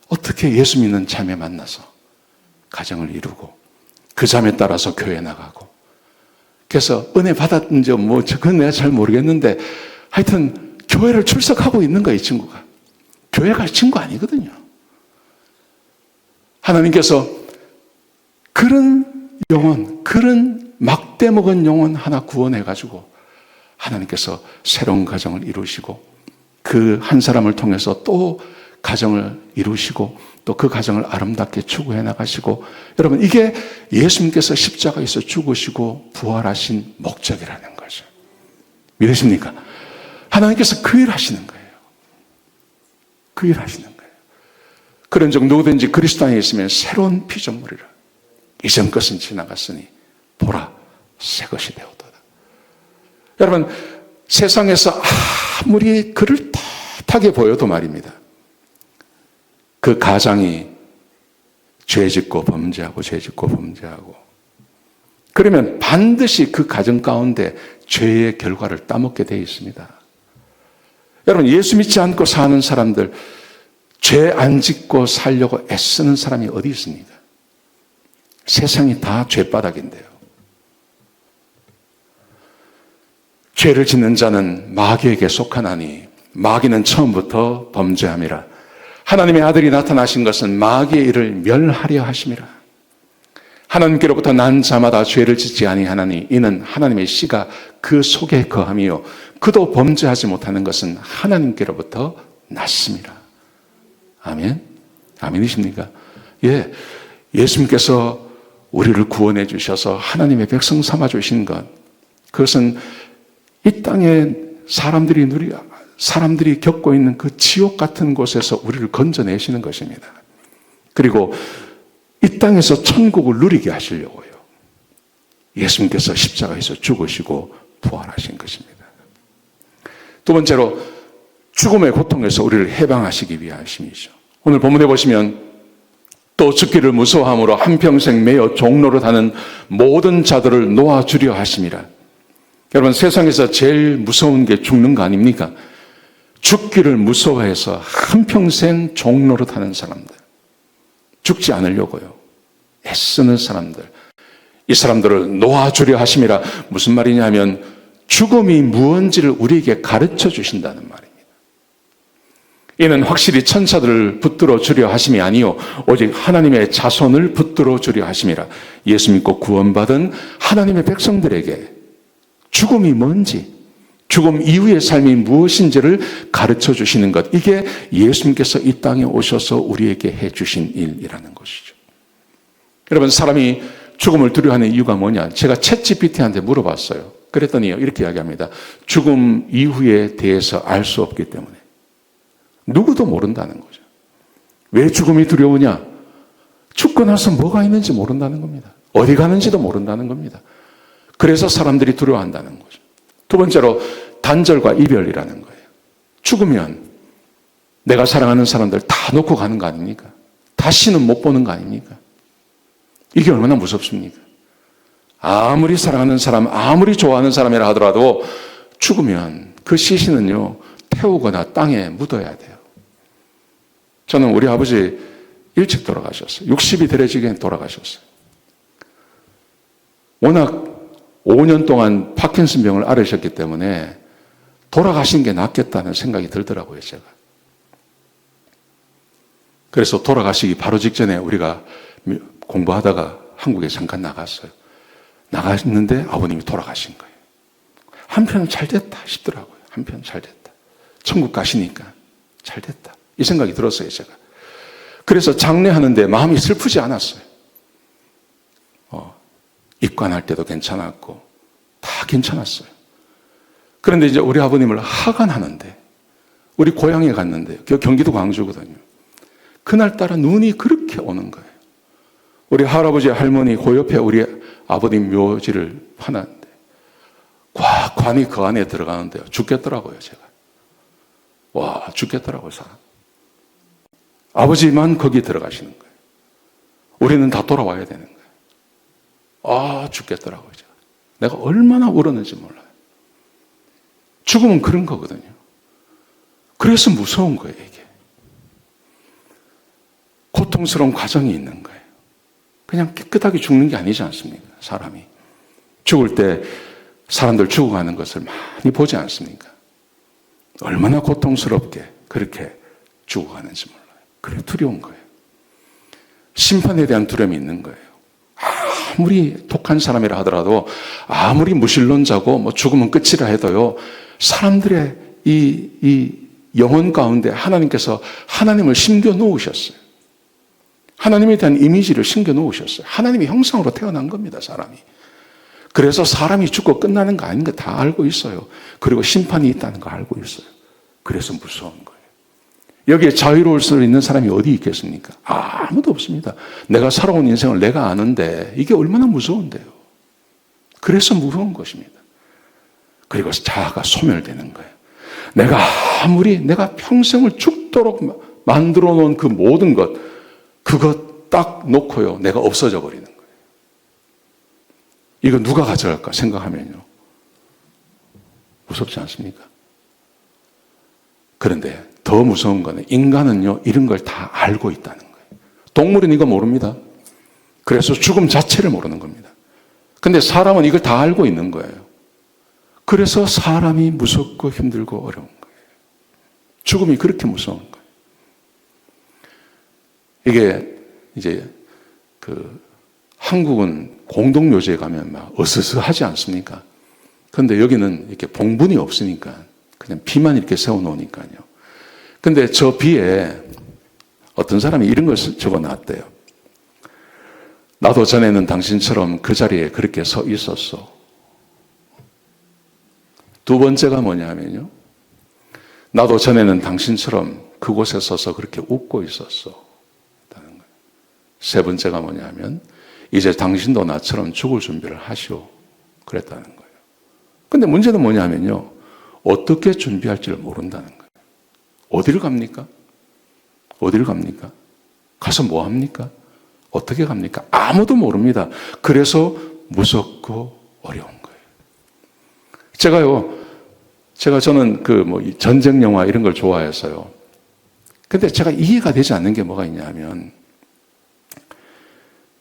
어떻게 예수 믿는 자매 만나서 가정을 이루고 그 자매 따라서 교회 나가고 그래서 은혜 받았는지 뭐 그건 내가 잘 모르겠는데 하여튼 교회를 출석하고 있는 거야 이 친구가. 교회 갈 친구 아니거든요. 하나님께서 그런 영혼, 그런 막대 먹은 영혼 하나 구원해가지고 하나님께서 새로운 가정을 이루시고 그 한 사람을 통해서 또 가정을 이루시고 또 그 가정을 아름답게 추구해 나가시고 여러분 이게 예수님께서 십자가에서 죽으시고 부활하신 목적이라는 거죠. 믿으십니까? 하나님께서 그 일 하시는 거예요. 그 일 하시는 거예요. 그런 적 누구든지 그리스도 안에 있으면 새로운 피조물이라. 이전 것은 지나갔으니 보라 새 것이 되었도다. 여러분, 세상에서 아무리 그럴듯하게 보여도 말입니다. 그 가장이 죄짓고 범죄하고 죄짓고 범죄하고 그러면 반드시 그 가정 가운데 죄의 결과를 따먹게 되어 있습니다. 여러분, 예수 믿지 않고 사는 사람들, 죄 안 짓고 살려고 애쓰는 사람이 어디 있습니까? 세상이 다 죄바닥인데요. 죄를 짓는 자는 마귀에게 속하나니 마귀는 처음부터 범죄함이라. 하나님의 아들이 나타나신 것은 마귀의 일을 멸하려 하심이라. 하나님께로부터 난 자마다 죄를 짓지 아니하나니 이는 하나님의 씨가 그 속에 거함이요 그도 범죄하지 못하는 것은 하나님께로부터 났습니다. 아멘? 아멘이십니까? 예, 예수님께서 우리를 구원해 주셔서 하나님의 백성 삼아 주신 것, 그것은 이 땅에 사람들이 겪고 있는 그 지옥 같은 곳에서 우리를 건져내시는 것입니다. 그리고 이 땅에서 천국을 누리게 하시려고요. 예수님께서 십자가에서 죽으시고 부활하신 것입니다. 두 번째로 죽음의 고통에서 우리를 해방하시기 위하심이죠. 오늘 본문에 보시면 또 죽기를 무서워함으로 한평생 매여 종노릇하는 모든 자들을 놓아주려 하심이라. 여러분, 세상에서 제일 무서운 게 죽는 거 아닙니까? 죽기를 무서워해서 한평생 종노릇하는 사람들, 죽지 않으려고요 애쓰는 사람들, 이 사람들을 놓아주려 하심이라. 무슨 말이냐면 죽음이 무언지를 우리에게 가르쳐 주신다는 말입니다. 이는 확실히 천사들을 붙들어 주려 하심이 아니요 오직 하나님의 자손을 붙들어 주려 하심이라. 예수 믿고 구원받은 하나님의 백성들에게 죽음이 뭔지, 죽음 이후의 삶이 무엇인지를 가르쳐 주시는 것, 이게 예수님께서 이 땅에 오셔서 우리에게 해 주신 일이라는 것이죠. 여러분, 사람이 죽음을 두려워하는 이유가 뭐냐? 제가 챗GPT한테 물어봤어요. 그랬더니 이렇게 이야기합니다. 죽음 이후에 대해서 알 수 없기 때문에. 누구도 모른다는 거죠. 왜 죽음이 두려우냐? 죽고 나서 뭐가 있는지 모른다는 겁니다. 어디 가는지도 모른다는 겁니다. 그래서 사람들이 두려워한다는 거죠. 두 번째로 단절과 이별이라는 거예요. 죽으면 내가 사랑하는 사람들 다 놓고 가는 거 아닙니까? 다시는 못 보는 거 아닙니까? 이게 얼마나 무섭습니까? 아무리 사랑하는 사람, 아무리 좋아하는 사람이라 하더라도 죽으면 그 시신은요, 태우거나 땅에 묻어야 돼요. 저는 우리 아버지 일찍 돌아가셨어요. 60이 되려지게 돌아가셨어요. 워낙 5년 동안 파킨슨 병을 앓으셨기 때문에 돌아가신 게 낫겠다는 생각이 들더라고요, 제가. 그래서 돌아가시기 바로 직전에 우리가 공부하다가 한국에 잠깐 나갔어요. 나갔는데 아버님이 돌아가신 거예요. 한편 잘 됐다 싶더라고요. 한편 잘 됐다. 천국 가시니까 잘 됐다. 이 생각이 들었어요, 제가. 그래서 장례하는데 마음이 슬프지 않았어요. 입관할 때도 괜찮았고 다 괜찮았어요. 그런데 이제 우리 아버님을 하관하는데 우리 고향에 갔는데요. 경기도 광주거든요. 그날따라 눈이 그렇게 오는 거예요. 우리 할아버지 할머니 그 옆에 우리 아버님 묘지를 파놨는데 관이 그 안에 들어가는데요. 죽겠더라고요, 제가. 와, 죽겠더라고요, 사람. 아버지만 거기 들어가시는 거예요. 우리는 다 돌아와야 되는 거예요. 아, 죽겠더라고요, 제가. 내가 얼마나 울었는지 몰라요. 죽음은 그런 거거든요. 그래서 무서운 거예요, 이게. 고통스러운 과정이 있는 거예요. 그냥 깨끗하게 죽는 게 아니지 않습니까? 사람이. 죽을 때 사람들 죽어가는 것을 많이 보지 않습니까? 얼마나 고통스럽게 그렇게 죽어가는지 몰라요. 그래 두려운 거예요. 심판에 대한 두려움이 있는 거예요. 아무리 독한 사람이라 하더라도, 아무리 무신론자고 뭐 죽으면 끝이라 해도요, 사람들의 이 영혼 가운데 하나님께서 하나님을 심겨 놓으셨어요. 하나님에 대한 이미지를 심겨 놓으셨어요. 하나님의 형상으로 태어난 겁니다, 사람이. 그래서 사람이 죽고 끝나는 거 아닌 거 다 알고 있어요. 그리고 심판이 있다는 거 알고 있어요. 그래서 무서운 거예요. 여기에 자유로울 수 있는 사람이 어디 있겠습니까? 아무도 없습니다. 내가 살아온 인생을 내가 아는데 이게 얼마나 무서운데요. 그래서 무서운 것입니다. 그리고 자아가 소멸되는 거예요. 내가 평생을 죽도록 만들어 놓은 그 모든 것, 그것 딱 놓고요, 내가 없어져 버리는 거예요. 이거 누가 가져갈까 생각하면요, 무섭지 않습니까? 그런데 더 무서운 거는 인간은요, 이런 걸 다 알고 있다는 거예요. 동물은 이거 모릅니다. 그래서 죽음 자체를 모르는 겁니다. 근데 사람은 이걸 다 알고 있는 거예요. 그래서 사람이 무섭고 힘들고 어려운 거예요. 죽음이 그렇게 무서운 거예요. 이게 이제 한국은 공동묘지에 가면 막 으스스하지 않습니까? 그런데 여기는 이렇게 봉분이 없으니까 그냥 비만 이렇게 세워놓으니까요. 근데 저 비에 어떤 사람이 이런 걸 적어놨대요. 나도 전에는 당신처럼 그 자리에 그렇게 서 있었어. 두 번째가 뭐냐면요, 나도 전에는 당신처럼 그곳에 서서 그렇게 웃고 있었어. 세 번째가 뭐냐면, 이제 당신도 나처럼 죽을 준비를 하시오. 그랬다는 거예요. 근데 문제는 뭐냐면요, 어떻게 준비할지를 모른다는 거예요. 어디를 갑니까? 어디를 갑니까? 가서 뭐 합니까? 어떻게 갑니까? 아무도 모릅니다. 그래서 무섭고 어려운 거예요. 저는 전쟁 영화 이런 걸 좋아해서요. 근데 제가 이해가 되지 않는 게 뭐가 있냐면,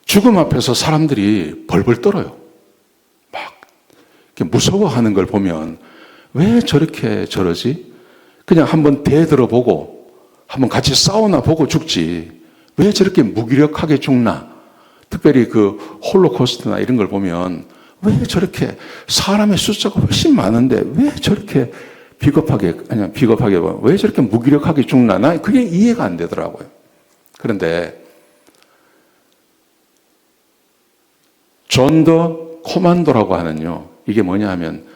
죽음 앞에서 사람들이 벌벌 떨어요. 막 무서워하는 걸 보면 왜 저렇게 저러지? 그냥 한번 대들어보고 한번 같이 싸우나 보고 죽지. 왜 저렇게 무기력하게 죽나? 특별히 홀로코스트나 이런 걸 보면 왜 저렇게 사람의 숫자가 훨씬 많은데 왜 저렇게 왜 저렇게 무기력하게 죽나? 나 그게 이해가 안 되더라고요. 그런데 존 더 코만도라고 하는요, 이게 뭐냐 하면,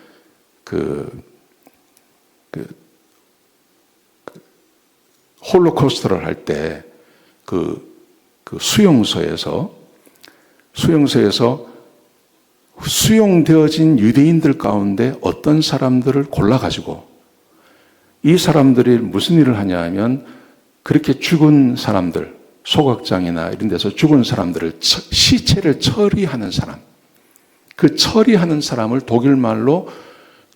홀로코스트를 할 때, 수용소에서 수용되어진 유대인들 가운데 어떤 사람들을 골라가지고, 이 사람들이 무슨 일을 하냐 하면, 그렇게 죽은 사람들, 소각장이나 이런 데서 죽은 사람들을 시체를 처리하는 사람, 그 처리하는 사람을 독일 말로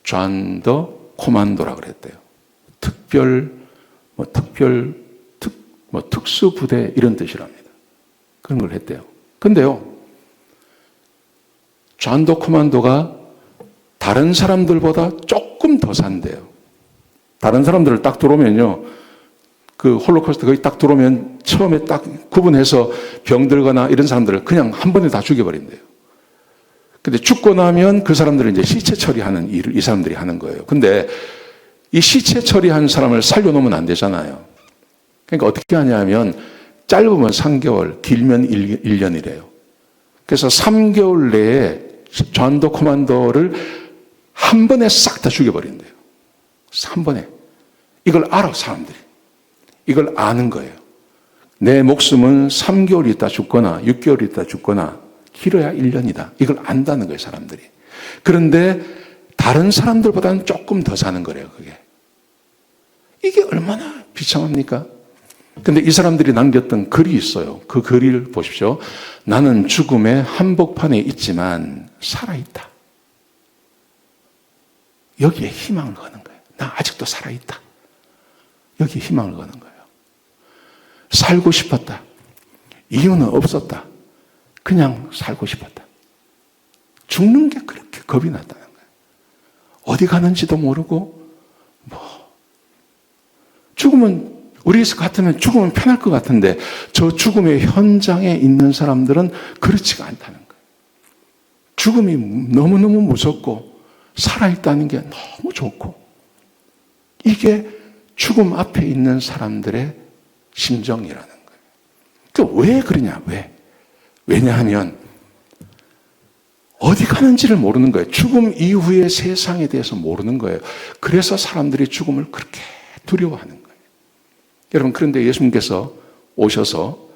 존더 코만도라고 그랬대요. 특수부대 이런 뜻이랍니다. 그런 걸 했대요. 근데요, 존더 코만도가 다른 사람들보다 조금 더 산대요. 다른 사람들을 딱 들어오면요, 홀로코스트 거기 딱 들어오면 처음에 딱 구분해서 병들거나 이런 사람들을 그냥 한 번에 다 죽여버린대요. 근데 죽고 나면 그 사람들은 이제 시체 처리하는 일을 이 사람들이 하는 거예요. 근데 이 시체 처리하는 사람을 살려놓으면 안 되잖아요. 그러니까 어떻게 하냐면 짧으면 3개월, 길면 1년이래요. 그래서 3개월 내에 존더 코만도를 한 번에 싹 다 죽여버린대요. 한 번에. 이걸 알아, 사람들이. 이걸 아는 거예요. 내 목숨은 3개월 있다 죽거나 6개월 있다 죽거나 길어야 1년이다. 이걸 안다는 거예요, 사람들이. 그런데 다른 사람들보다는 조금 더 사는 거래요, 그게. 이게 얼마나 비참합니까? 근데 이 사람들이 남겼던 글이 있어요. 그 글을 보십시오. 나는 죽음의 한복판에 있지만 살아있다. 여기에 희망을 거는 거예요. 나 아직도 살아있다. 여기에 희망을 거는 거예요. 살고 싶었다. 이유는 없었다. 그냥 살고 싶었다. 죽는 게 그렇게 겁이 났다는 거예요. 어디 가는지도 모르고, 우리 같으면 죽으면 편할 것 같은데, 저 죽음의 현장에 있는 사람들은 그렇지가 않다는 거예요. 죽음이 너무너무 무섭고, 살아있다는 게 너무 좋고, 이게 죽음 앞에 있는 사람들의 심정이라는 거예요. 왜 그러냐, 왜? 왜냐하면 어디 가는지를 모르는 거예요. 죽음 이후의 세상에 대해서 모르는 거예요. 그래서 사람들이 죽음을 그렇게 두려워하는 거예요. 여러분, 그런데 예수님께서 오셔서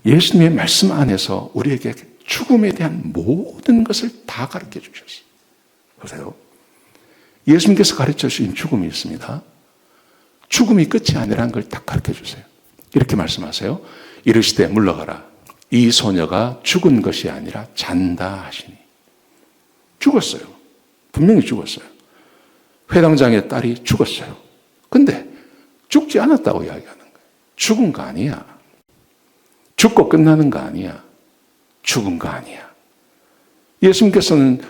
예수님의 말씀 안에서 우리에게 죽음에 대한 모든 것을 다 가르쳐 주셨어요. 보세요. 예수님께서 가르쳐 주신 죽음이 있습니다. 죽음이 끝이 아니라는 걸 딱 가르쳐 주세요. 이렇게 말씀하세요. 이르시되 물러가라. 이 소녀가 죽은 것이 아니라 잔다 하시니. 죽었어요. 분명히 죽었어요. 회당장의 딸이 죽었어요. 근데 죽지 않았다고 이야기하는 거예요. 죽은 거 아니야. 죽고 끝나는 거 아니야. 죽은 거 아니야. 예수님께서는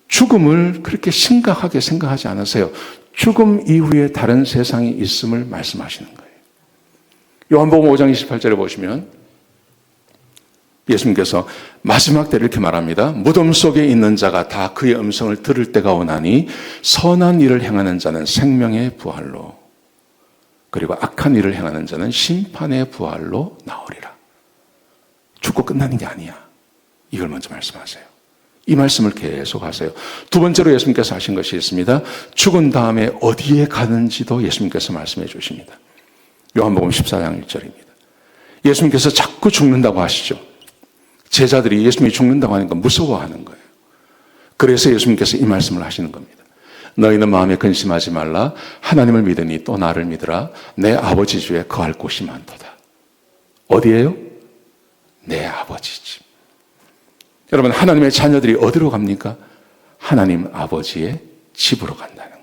죽음을 그렇게 심각하게 생각하지 않으세요. 죽음 이후에 다른 세상이 있음을 말씀하시는 거예요. 요한복음 5장 28절에 보시면 예수님께서 마지막 때를 이렇게 말합니다. 무덤 속에 있는 자가 다 그의 음성을 들을 때가 오나니 선한 일을 행하는 자는 생명의 부활로, 그리고 악한 일을 행하는 자는 심판의 부활로 나오리라. 죽고 끝나는 게 아니야. 이걸 먼저 말씀하세요. 이 말씀을 계속 하세요. 두 번째로 예수님께서 하신 것이 있습니다. 죽은 다음에 어디에 가는지도 예수님께서 말씀해 주십니다. 요한복음 14장 1절입니다. 예수님께서 자꾸 죽는다고 하시죠. 제자들이 예수님이 죽는다고 하니까 무서워하는 거예요. 그래서 예수님께서 이 말씀을 하시는 겁니다. 너희는 마음에 근심하지 말라. 하나님을 믿으니 또 나를 믿으라. 내 아버지 집에 거할 곳이 많도다. 어디예요? 내 아버지 집. 여러분, 하나님의 자녀들이 어디로 갑니까? 하나님 아버지의 집으로 간다는 거예요.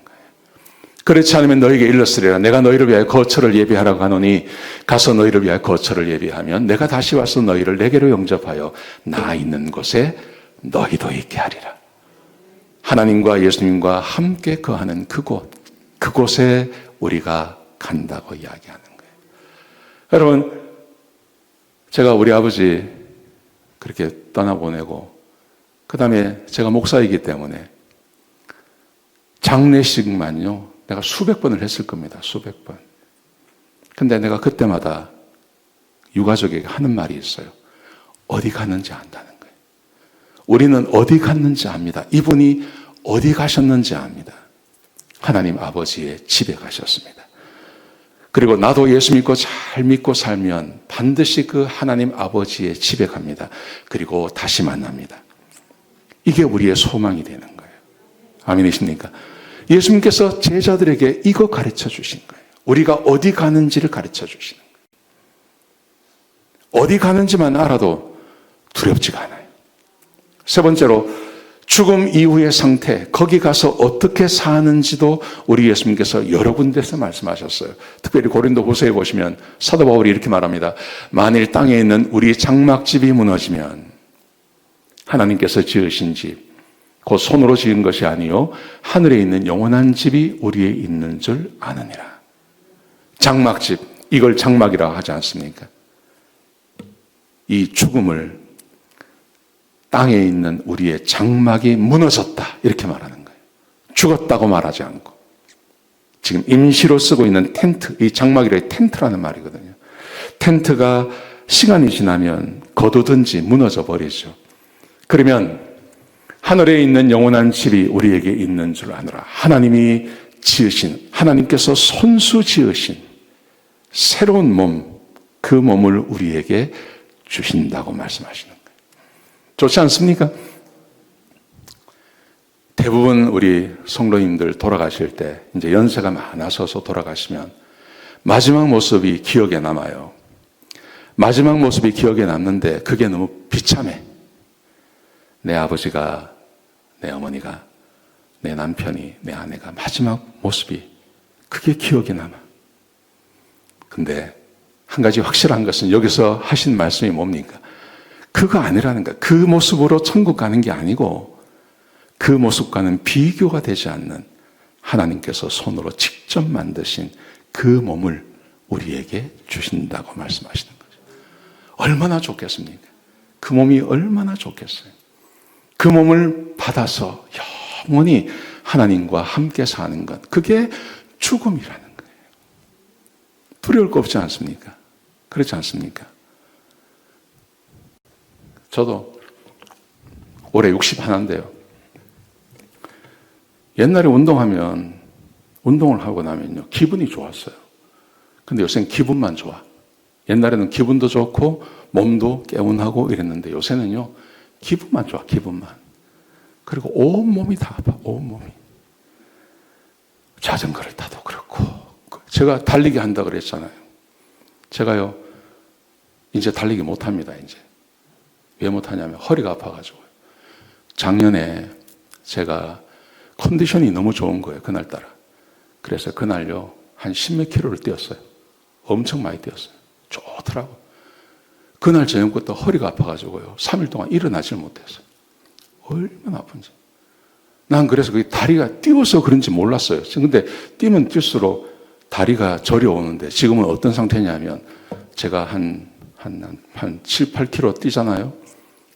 그렇지 않으면 너희에게 일렀으리라. 내가 너희를 위하여 거처를 예비하라고 하노니 가서 너희를 위하여 거처를 예비하면 내가 다시 와서 너희를 내게로 영접하여 나 있는 곳에 너희도 있게 하리라. 하나님과 예수님과 함께 거하는 그곳에 우리가 간다고 이야기하는 거예요. 여러분, 제가 우리 아버지 그렇게 떠나보내고 그 다음에 제가 목사이기 때문에 장례식만요 내가 수백 번을 했을 겁니다. 수백 번. 근데 내가 그때마다 유가족에게 하는 말이 있어요. 어디 갔는지 안다는 거예요. 우리는 어디 갔는지 압니다. 이분이 어디 가셨는지 압니다. 하나님 아버지의 집에 가셨습니다. 그리고 나도 예수 믿고 잘 믿고 살면 반드시 그 하나님 아버지의 집에 갑니다. 그리고 다시 만납니다. 이게 우리의 소망이 되는 거예요. 아멘이십니까? 예수님께서 제자들에게 이거 가르쳐 주신 거예요. 우리가 어디 가는지를 가르쳐 주시는 거예요. 어디 가는지만 알아도 두렵지가 않아요. 세 번째로 죽음 이후의 상태, 거기 가서 어떻게 사는지도 우리 예수님께서 여러 군데서 말씀하셨어요. 특별히 고린도후서에 보시면 사도 바울이 이렇게 말합니다. 만일 땅에 있는 우리 장막집이 무너지면 하나님께서 지으신 집, 곧 손으로 지은 것이 아니요 하늘에 있는 영원한 집이 우리에 있는 줄 아느니라. 장막집, 이걸 장막이라고 하지 않습니까? 이 죽음을 땅에 있는 우리의 장막이 무너졌다 이렇게 말하는 거예요. 죽었다고 말하지 않고 지금 임시로 쓰고 있는 텐트, 이 장막이라는 텐트라는 말이거든요. 텐트가 시간이 지나면 거두든지 무너져 버리죠. 그러면 하늘에 있는 영원한 집이 우리에게 있는 줄 아느라. 하나님이 지으신, 하나님께서 손수 지으신 새로운 몸, 그 몸을 우리에게 주신다고 말씀하시는 거예요. 좋지 않습니까? 대부분 우리 성도님들 돌아가실 때 이제 연세가 많아서서 돌아가시면 마지막 모습이 기억에 남아요. 마지막 모습이 기억에 남는데 그게 너무 비참해. 내 아버지가, 내 어머니가, 내 남편이, 내 아내가 마지막 모습이 그게 기억에 남아. 근데 한 가지 확실한 것은 여기서 하신 말씀이 뭡니까? 그거 아니라는 거야. 그 모습으로 천국 가는 게 아니고 그 모습과는 비교가 되지 않는 하나님께서 손으로 직접 만드신 그 몸을 우리에게 주신다고 말씀하시는 거죠. 얼마나 좋겠습니까? 그 몸이 얼마나 좋겠어요. 그 몸을 받아서 영원히 하나님과 함께 사는 것, 그게 죽음이라는 거예요. 두려울 거 없지 않습니까? 그렇지 않습니까? 저도 올해 61인데요. 옛날에 운동을 하고 나면요, 기분이 좋았어요. 근데 요새는 기분만 좋아. 옛날에는 기분도 좋고 몸도 개운하고 이랬는데 요새는요, 기분만 좋아, 기분만. 그리고 온몸이 다 아파, 온몸이. 자전거를 타도 그렇고. 제가 달리기 한다 그랬잖아요. 제가요, 이제 달리기 못합니다, 이제. 왜 못하냐면 허리가 아파가지고요. 작년에 제가 컨디션이 너무 좋은 거예요, 그날따라. 그래서 그날요, 한 10몇 킬로를 뛰었어요. 엄청 많이 뛰었어요. 좋더라고. 그날 저녁부터 허리가 아파가지고요, 3일 동안 일어나질 못했어요. 얼마나 아픈지. 난 그래서 그 다리가 뛰어서 그런지 몰랐어요. 근데 뛰면 뛸수록 다리가 저려오는데 지금은 어떤 상태냐면 제가 한 7, 8km 뛰잖아요.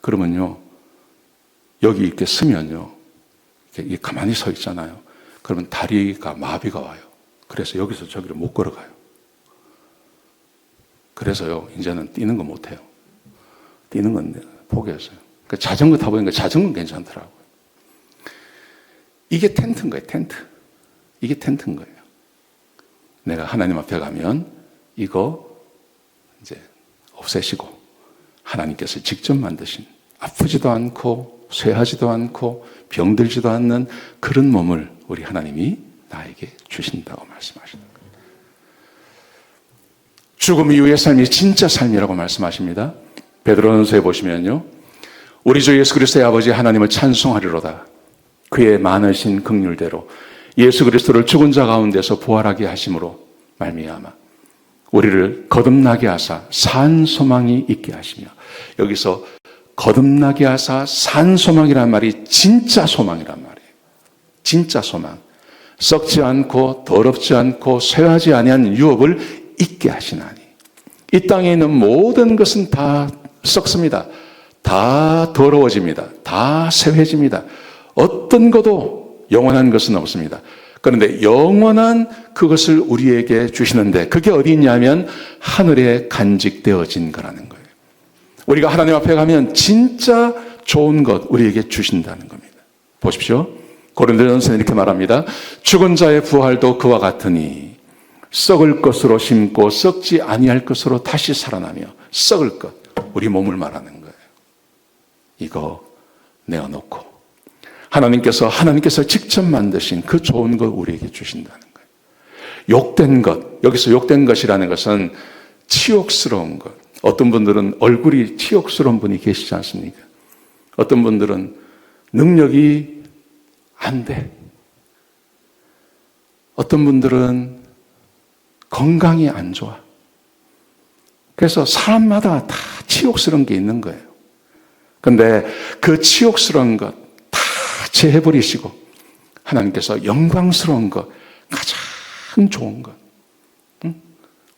그러면요, 여기 이렇게 서면요, 이렇게 가만히 서 있잖아요. 그러면 다리가 마비가 와요. 그래서 여기서 저기를 못 걸어가요. 그래서요, 이제는 뛰는 거 못해요. 뛰는 건 포기했어요. 그러니까 자전거 타보니까 자전거는 괜찮더라고요. 이게 텐트인 거예요, 텐트. 이게 텐트인 거예요. 내가 하나님 앞에 가면 이거 이제 없애시고 하나님께서 직접 만드신 아프지도 않고 쇠하지도 않고 병들지도 않는 그런 몸을 우리 하나님이 나에게 주신다고 말씀하시는 거예요. 죽음 이후의 삶이 진짜 삶이라고 말씀하십니다. 베드로전서에 보시면요, 우리 주 예수 그리스도의 아버지 하나님을 찬송하리로다. 그의 많으신 긍휼대로 예수 그리스도를 죽은 자 가운데서 부활하게 하심으로 말미암아 우리를 거듭나게 하사 산 소망이 있게 하시며, 여기서 거듭나게 하사 산 소망이란 말이 진짜 소망이란 말이에요. 진짜 소망. 썩지 않고 더럽지 않고 쇠하지 아니한 유업을 있게 하시나니. 이 땅에 있는 모든 것은 다 썩습니다. 다 더러워집니다. 다 쇠해집니다. 어떤 것도 영원한 것은 없습니다. 그런데 영원한 그것을 우리에게 주시는데 그게 어디 있냐면 하늘에 간직되어진 거라는 거예요. 우리가 하나님 앞에 가면 진짜 좋은 것 우리에게 주신다는 겁니다. 보십시오. 고린도전서는 이렇게 말합니다. 죽은 자의 부활도 그와 같으니 썩을 것으로 심고 썩지 아니할 것으로 다시 살아나며. 썩을 것, 우리 몸을 말하는 거예요. 이거 내어놓고 하나님께서 직접 만드신 그 좋은 것 우리에게 주신다는 거예요. 욕된 것, 여기서 욕된 것이라는 것은 치욕스러운 것. 어떤 분들은 얼굴이 치욕스러운 분이 계시지 않습니까? 어떤 분들은 능력이 안 돼. 어떤 분들은 건강이 안 좋아. 그래서 사람마다 다 치욕스러운 게 있는 거예요. 그런데 그 치욕스러운 것 다 제해버리시고 하나님께서 영광스러운 것, 가장 좋은 것.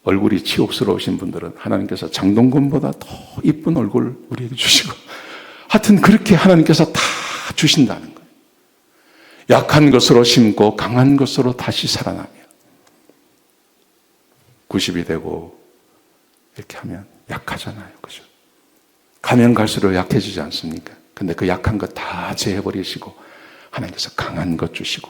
얼굴이 치욕스러우신 분들은 하나님께서 장동건보다 더 이쁜 얼굴 우리에게 주시고, 하여튼 그렇게 하나님께서 다 주신다는 거예요. 약한 것으로 심고 강한 것으로 다시 살아나며 90이 되고 이렇게 하면 약하잖아요. 그죠? 가면 갈수록 약해지지 않습니까? 근데 그 약한 것 다 제해버리시고 하나님께서 강한 것 주시고,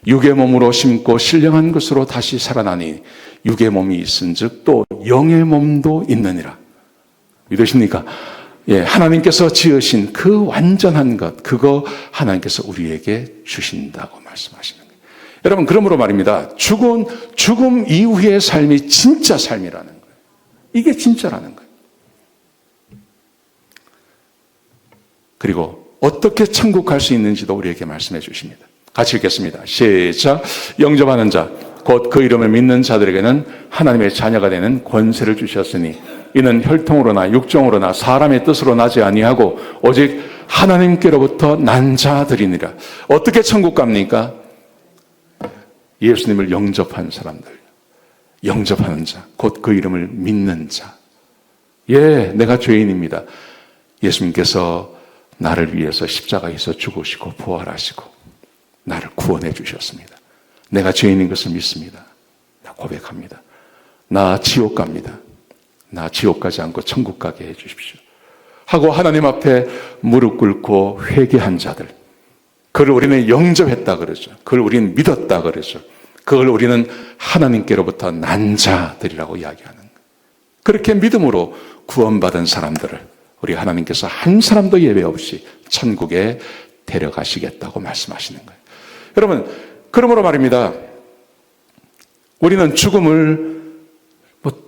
육의 몸으로 심고 신령한 것으로 다시 살아나니 육의 몸이 있은즉 또 영의 몸도 있느니라. 믿으십니까? 예, 하나님께서 지으신 그 완전한 것, 그거 하나님께서 우리에게 주신다고 말씀하시는 거예요. 여러분, 그러므로 말입니다. 죽음 이후의 삶이 진짜 삶이라는 거예요. 이게 진짜라는 거예요. 그리고 어떻게 천국 갈 수 있는지도 우리에게 말씀해 주십니다. 같이 읽겠습니다. 시작. 영접하는 자, 곧 그 이름을 믿는 자들에게는 하나님의 자녀가 되는 권세를 주셨으니 이는 혈통으로나 육정으로나 사람의 뜻으로 나지 아니하고 오직 하나님께로부터 난 자들이니라. 어떻게 천국 갑니까? 예수님을 영접한 사람들, 영접하는 자, 곧 그 이름을 믿는 자. 예, 내가 죄인입니다. 예수님께서 나를 위해서 십자가에서 죽으시고 부활하시고 나를 구원해 주셨습니다. 내가 죄인인 것을 믿습니다. 나 고백합니다. 나 지옥 갑니다. 나 지옥 가지 않고 천국 가게 해 주십시오. 하고 하나님 앞에 무릎 꿇고 회개한 자들, 그를 우리는 영접했다 그러죠. 그를 우리는 믿었다 그러죠. 그걸 우리는 하나님께로부터 난 자들이라고 이야기하는 거예요. 그렇게 믿음으로 구원받은 사람들을 우리 하나님께서 한 사람도 예외 없이 천국에 데려가시겠다고 말씀하시는 거예요. 여러분, 그러므로 말입니다. 우리는 죽음을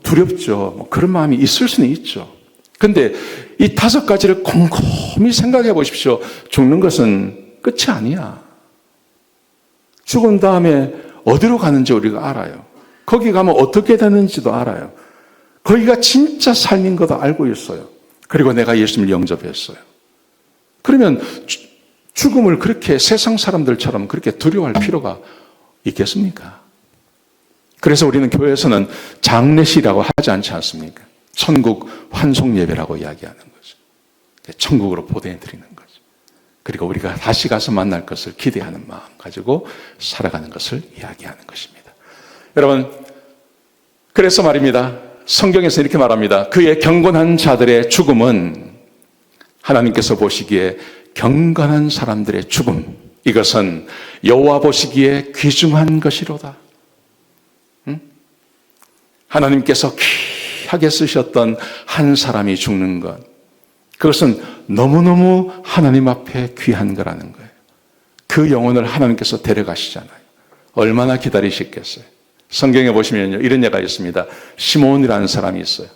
두렵죠. 그런 마음이 있을 수는 있죠. 근데 이 5가지를 곰곰이 생각해 보십시오. 죽는 것은 끝이 아니야. 죽은 다음에 어디로 가는지 우리가 알아요. 거기 가면 어떻게 되는지도 알아요. 거기가 진짜 삶인 것도 알고 있어요. 그리고 내가 예수님을 영접했어요. 그러면 죽음을 그렇게 세상 사람들처럼 그렇게 두려워할 필요가 있겠습니까? 그래서 우리는 교회에서는 장례식이라고 하지 않지 않습니까? 천국 환송 예배라고 이야기하는 거죠. 천국으로 보내드리는 거죠. 그리고 우리가 다시 가서 만날 것을 기대하는 마음 가지고 살아가는 것을 이야기하는 것입니다. 여러분, 그래서 말입니다. 성경에서 이렇게 말합니다. 그의 경건한 자들의 죽음은 하나님께서 보시기에 경건한 사람들의 죽음, 이것은 여호와 보시기에 귀중한 것이로다. 하나님께서 귀하게 쓰셨던 한 사람이 죽는 것, 그것은 너무너무 하나님 앞에 귀한 거라는 거예요. 그 영혼을 하나님께서 데려가시잖아요. 얼마나 기다리셨겠어요. 성경에 보시면요, 이런 예가 있습니다. 시몬이라는 사람이 있어요.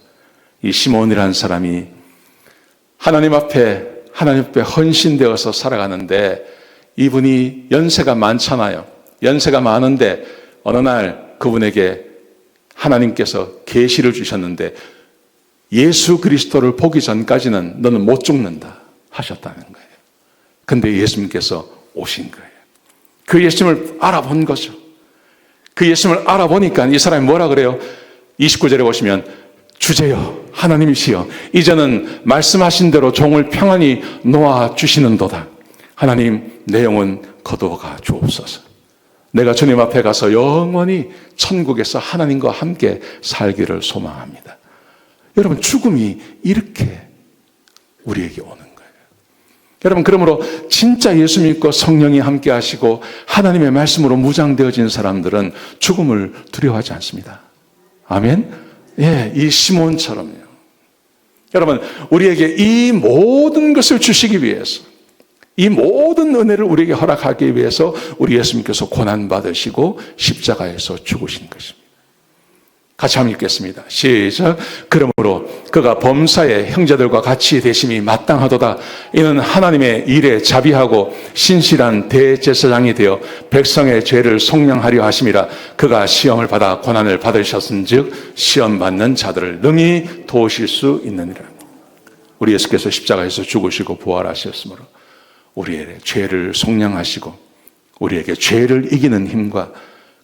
이 시몬이라는 사람이 하나님 앞에 헌신되어서 살아가는데, 이분이 연세가 많잖아요. 연세가 많은데 어느 날 그분에게 하나님께서 계시를 주셨는데, 예수 그리스도를 보기 전까지는 너는 못 죽는다 하셨다는 거예요. 근데 예수님께서 오신 거예요. 그 예수님을 알아본 거죠. 그 예수님을 알아보니까 이 사람이 뭐라 그래요? 29절에 보시면, 주제여 하나님이시여 이제는 말씀하신 대로 종을 평안히 놓아주시는도다. 하나님, 내 영혼 거두어가 주옵소서. 내가 주님 앞에 가서 영원히 천국에서 하나님과 함께 살기를 소망합니다. 여러분, 죽음이 이렇게 우리에게 오는 거예요. 여러분, 그러므로 진짜 예수 믿고 성령이 함께 하시고 하나님의 말씀으로 무장되어진 사람들은 죽음을 두려워하지 않습니다. 아멘? 예, 이 시몬처럼요. 여러분, 우리에게 이 모든 것을 주시기 위해서, 이 모든 은혜를 우리에게 허락하기 위해서 우리 예수님께서 고난받으시고 십자가에서 죽으신 것입니다. 같이 한번 읽겠습니다. 시작. 그러므로 그가 범사의 형제들과 같이 되심이 마땅하도다. 이는 하나님의 일에 자비하고 신실한 대제사장이 되어 백성의 죄를 속량하려 하심이라. 그가 시험을 받아 고난을 받으셨은즉 시험 받는 자들을 능히 도우실 수 있느니라. 우리 예수께서 십자가에서 죽으시고 부활하셨으므로 우리의 죄를 속량하시고 우리에게 죄를 이기는 힘과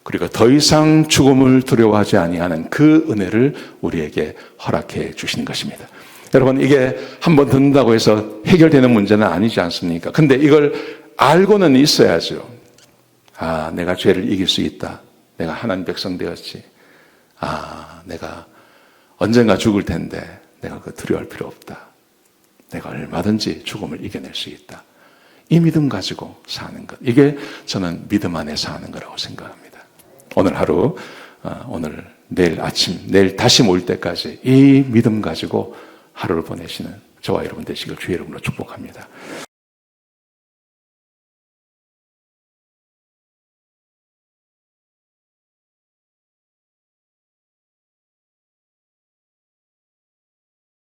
그리고 더 이상 죽음을 두려워하지 아니하는 그 은혜를 우리에게 허락해 주신 것입니다. 여러분, 이게 한번 듣는다고 해서 해결되는 문제는 아니지 않습니까? 근데 이걸 알고는 있어야죠. 아, 내가 죄를 이길 수 있다. 내가 하나님 백성 되었지. 아, 내가 언젠가 죽을 텐데 내가 그 두려워할 필요 없다. 내가 얼마든지 죽음을 이겨낼 수 있다. 이 믿음 가지고 사는 것. 이게 저는 믿음 안에 사는 거라고 생각합니다. 오늘 하루, 오늘 내일 아침, 내일 다시 모일 때까지 이 믿음 가지고 하루를 보내시는 저와 여러분 되시길 주의 이름으로 축복합니다.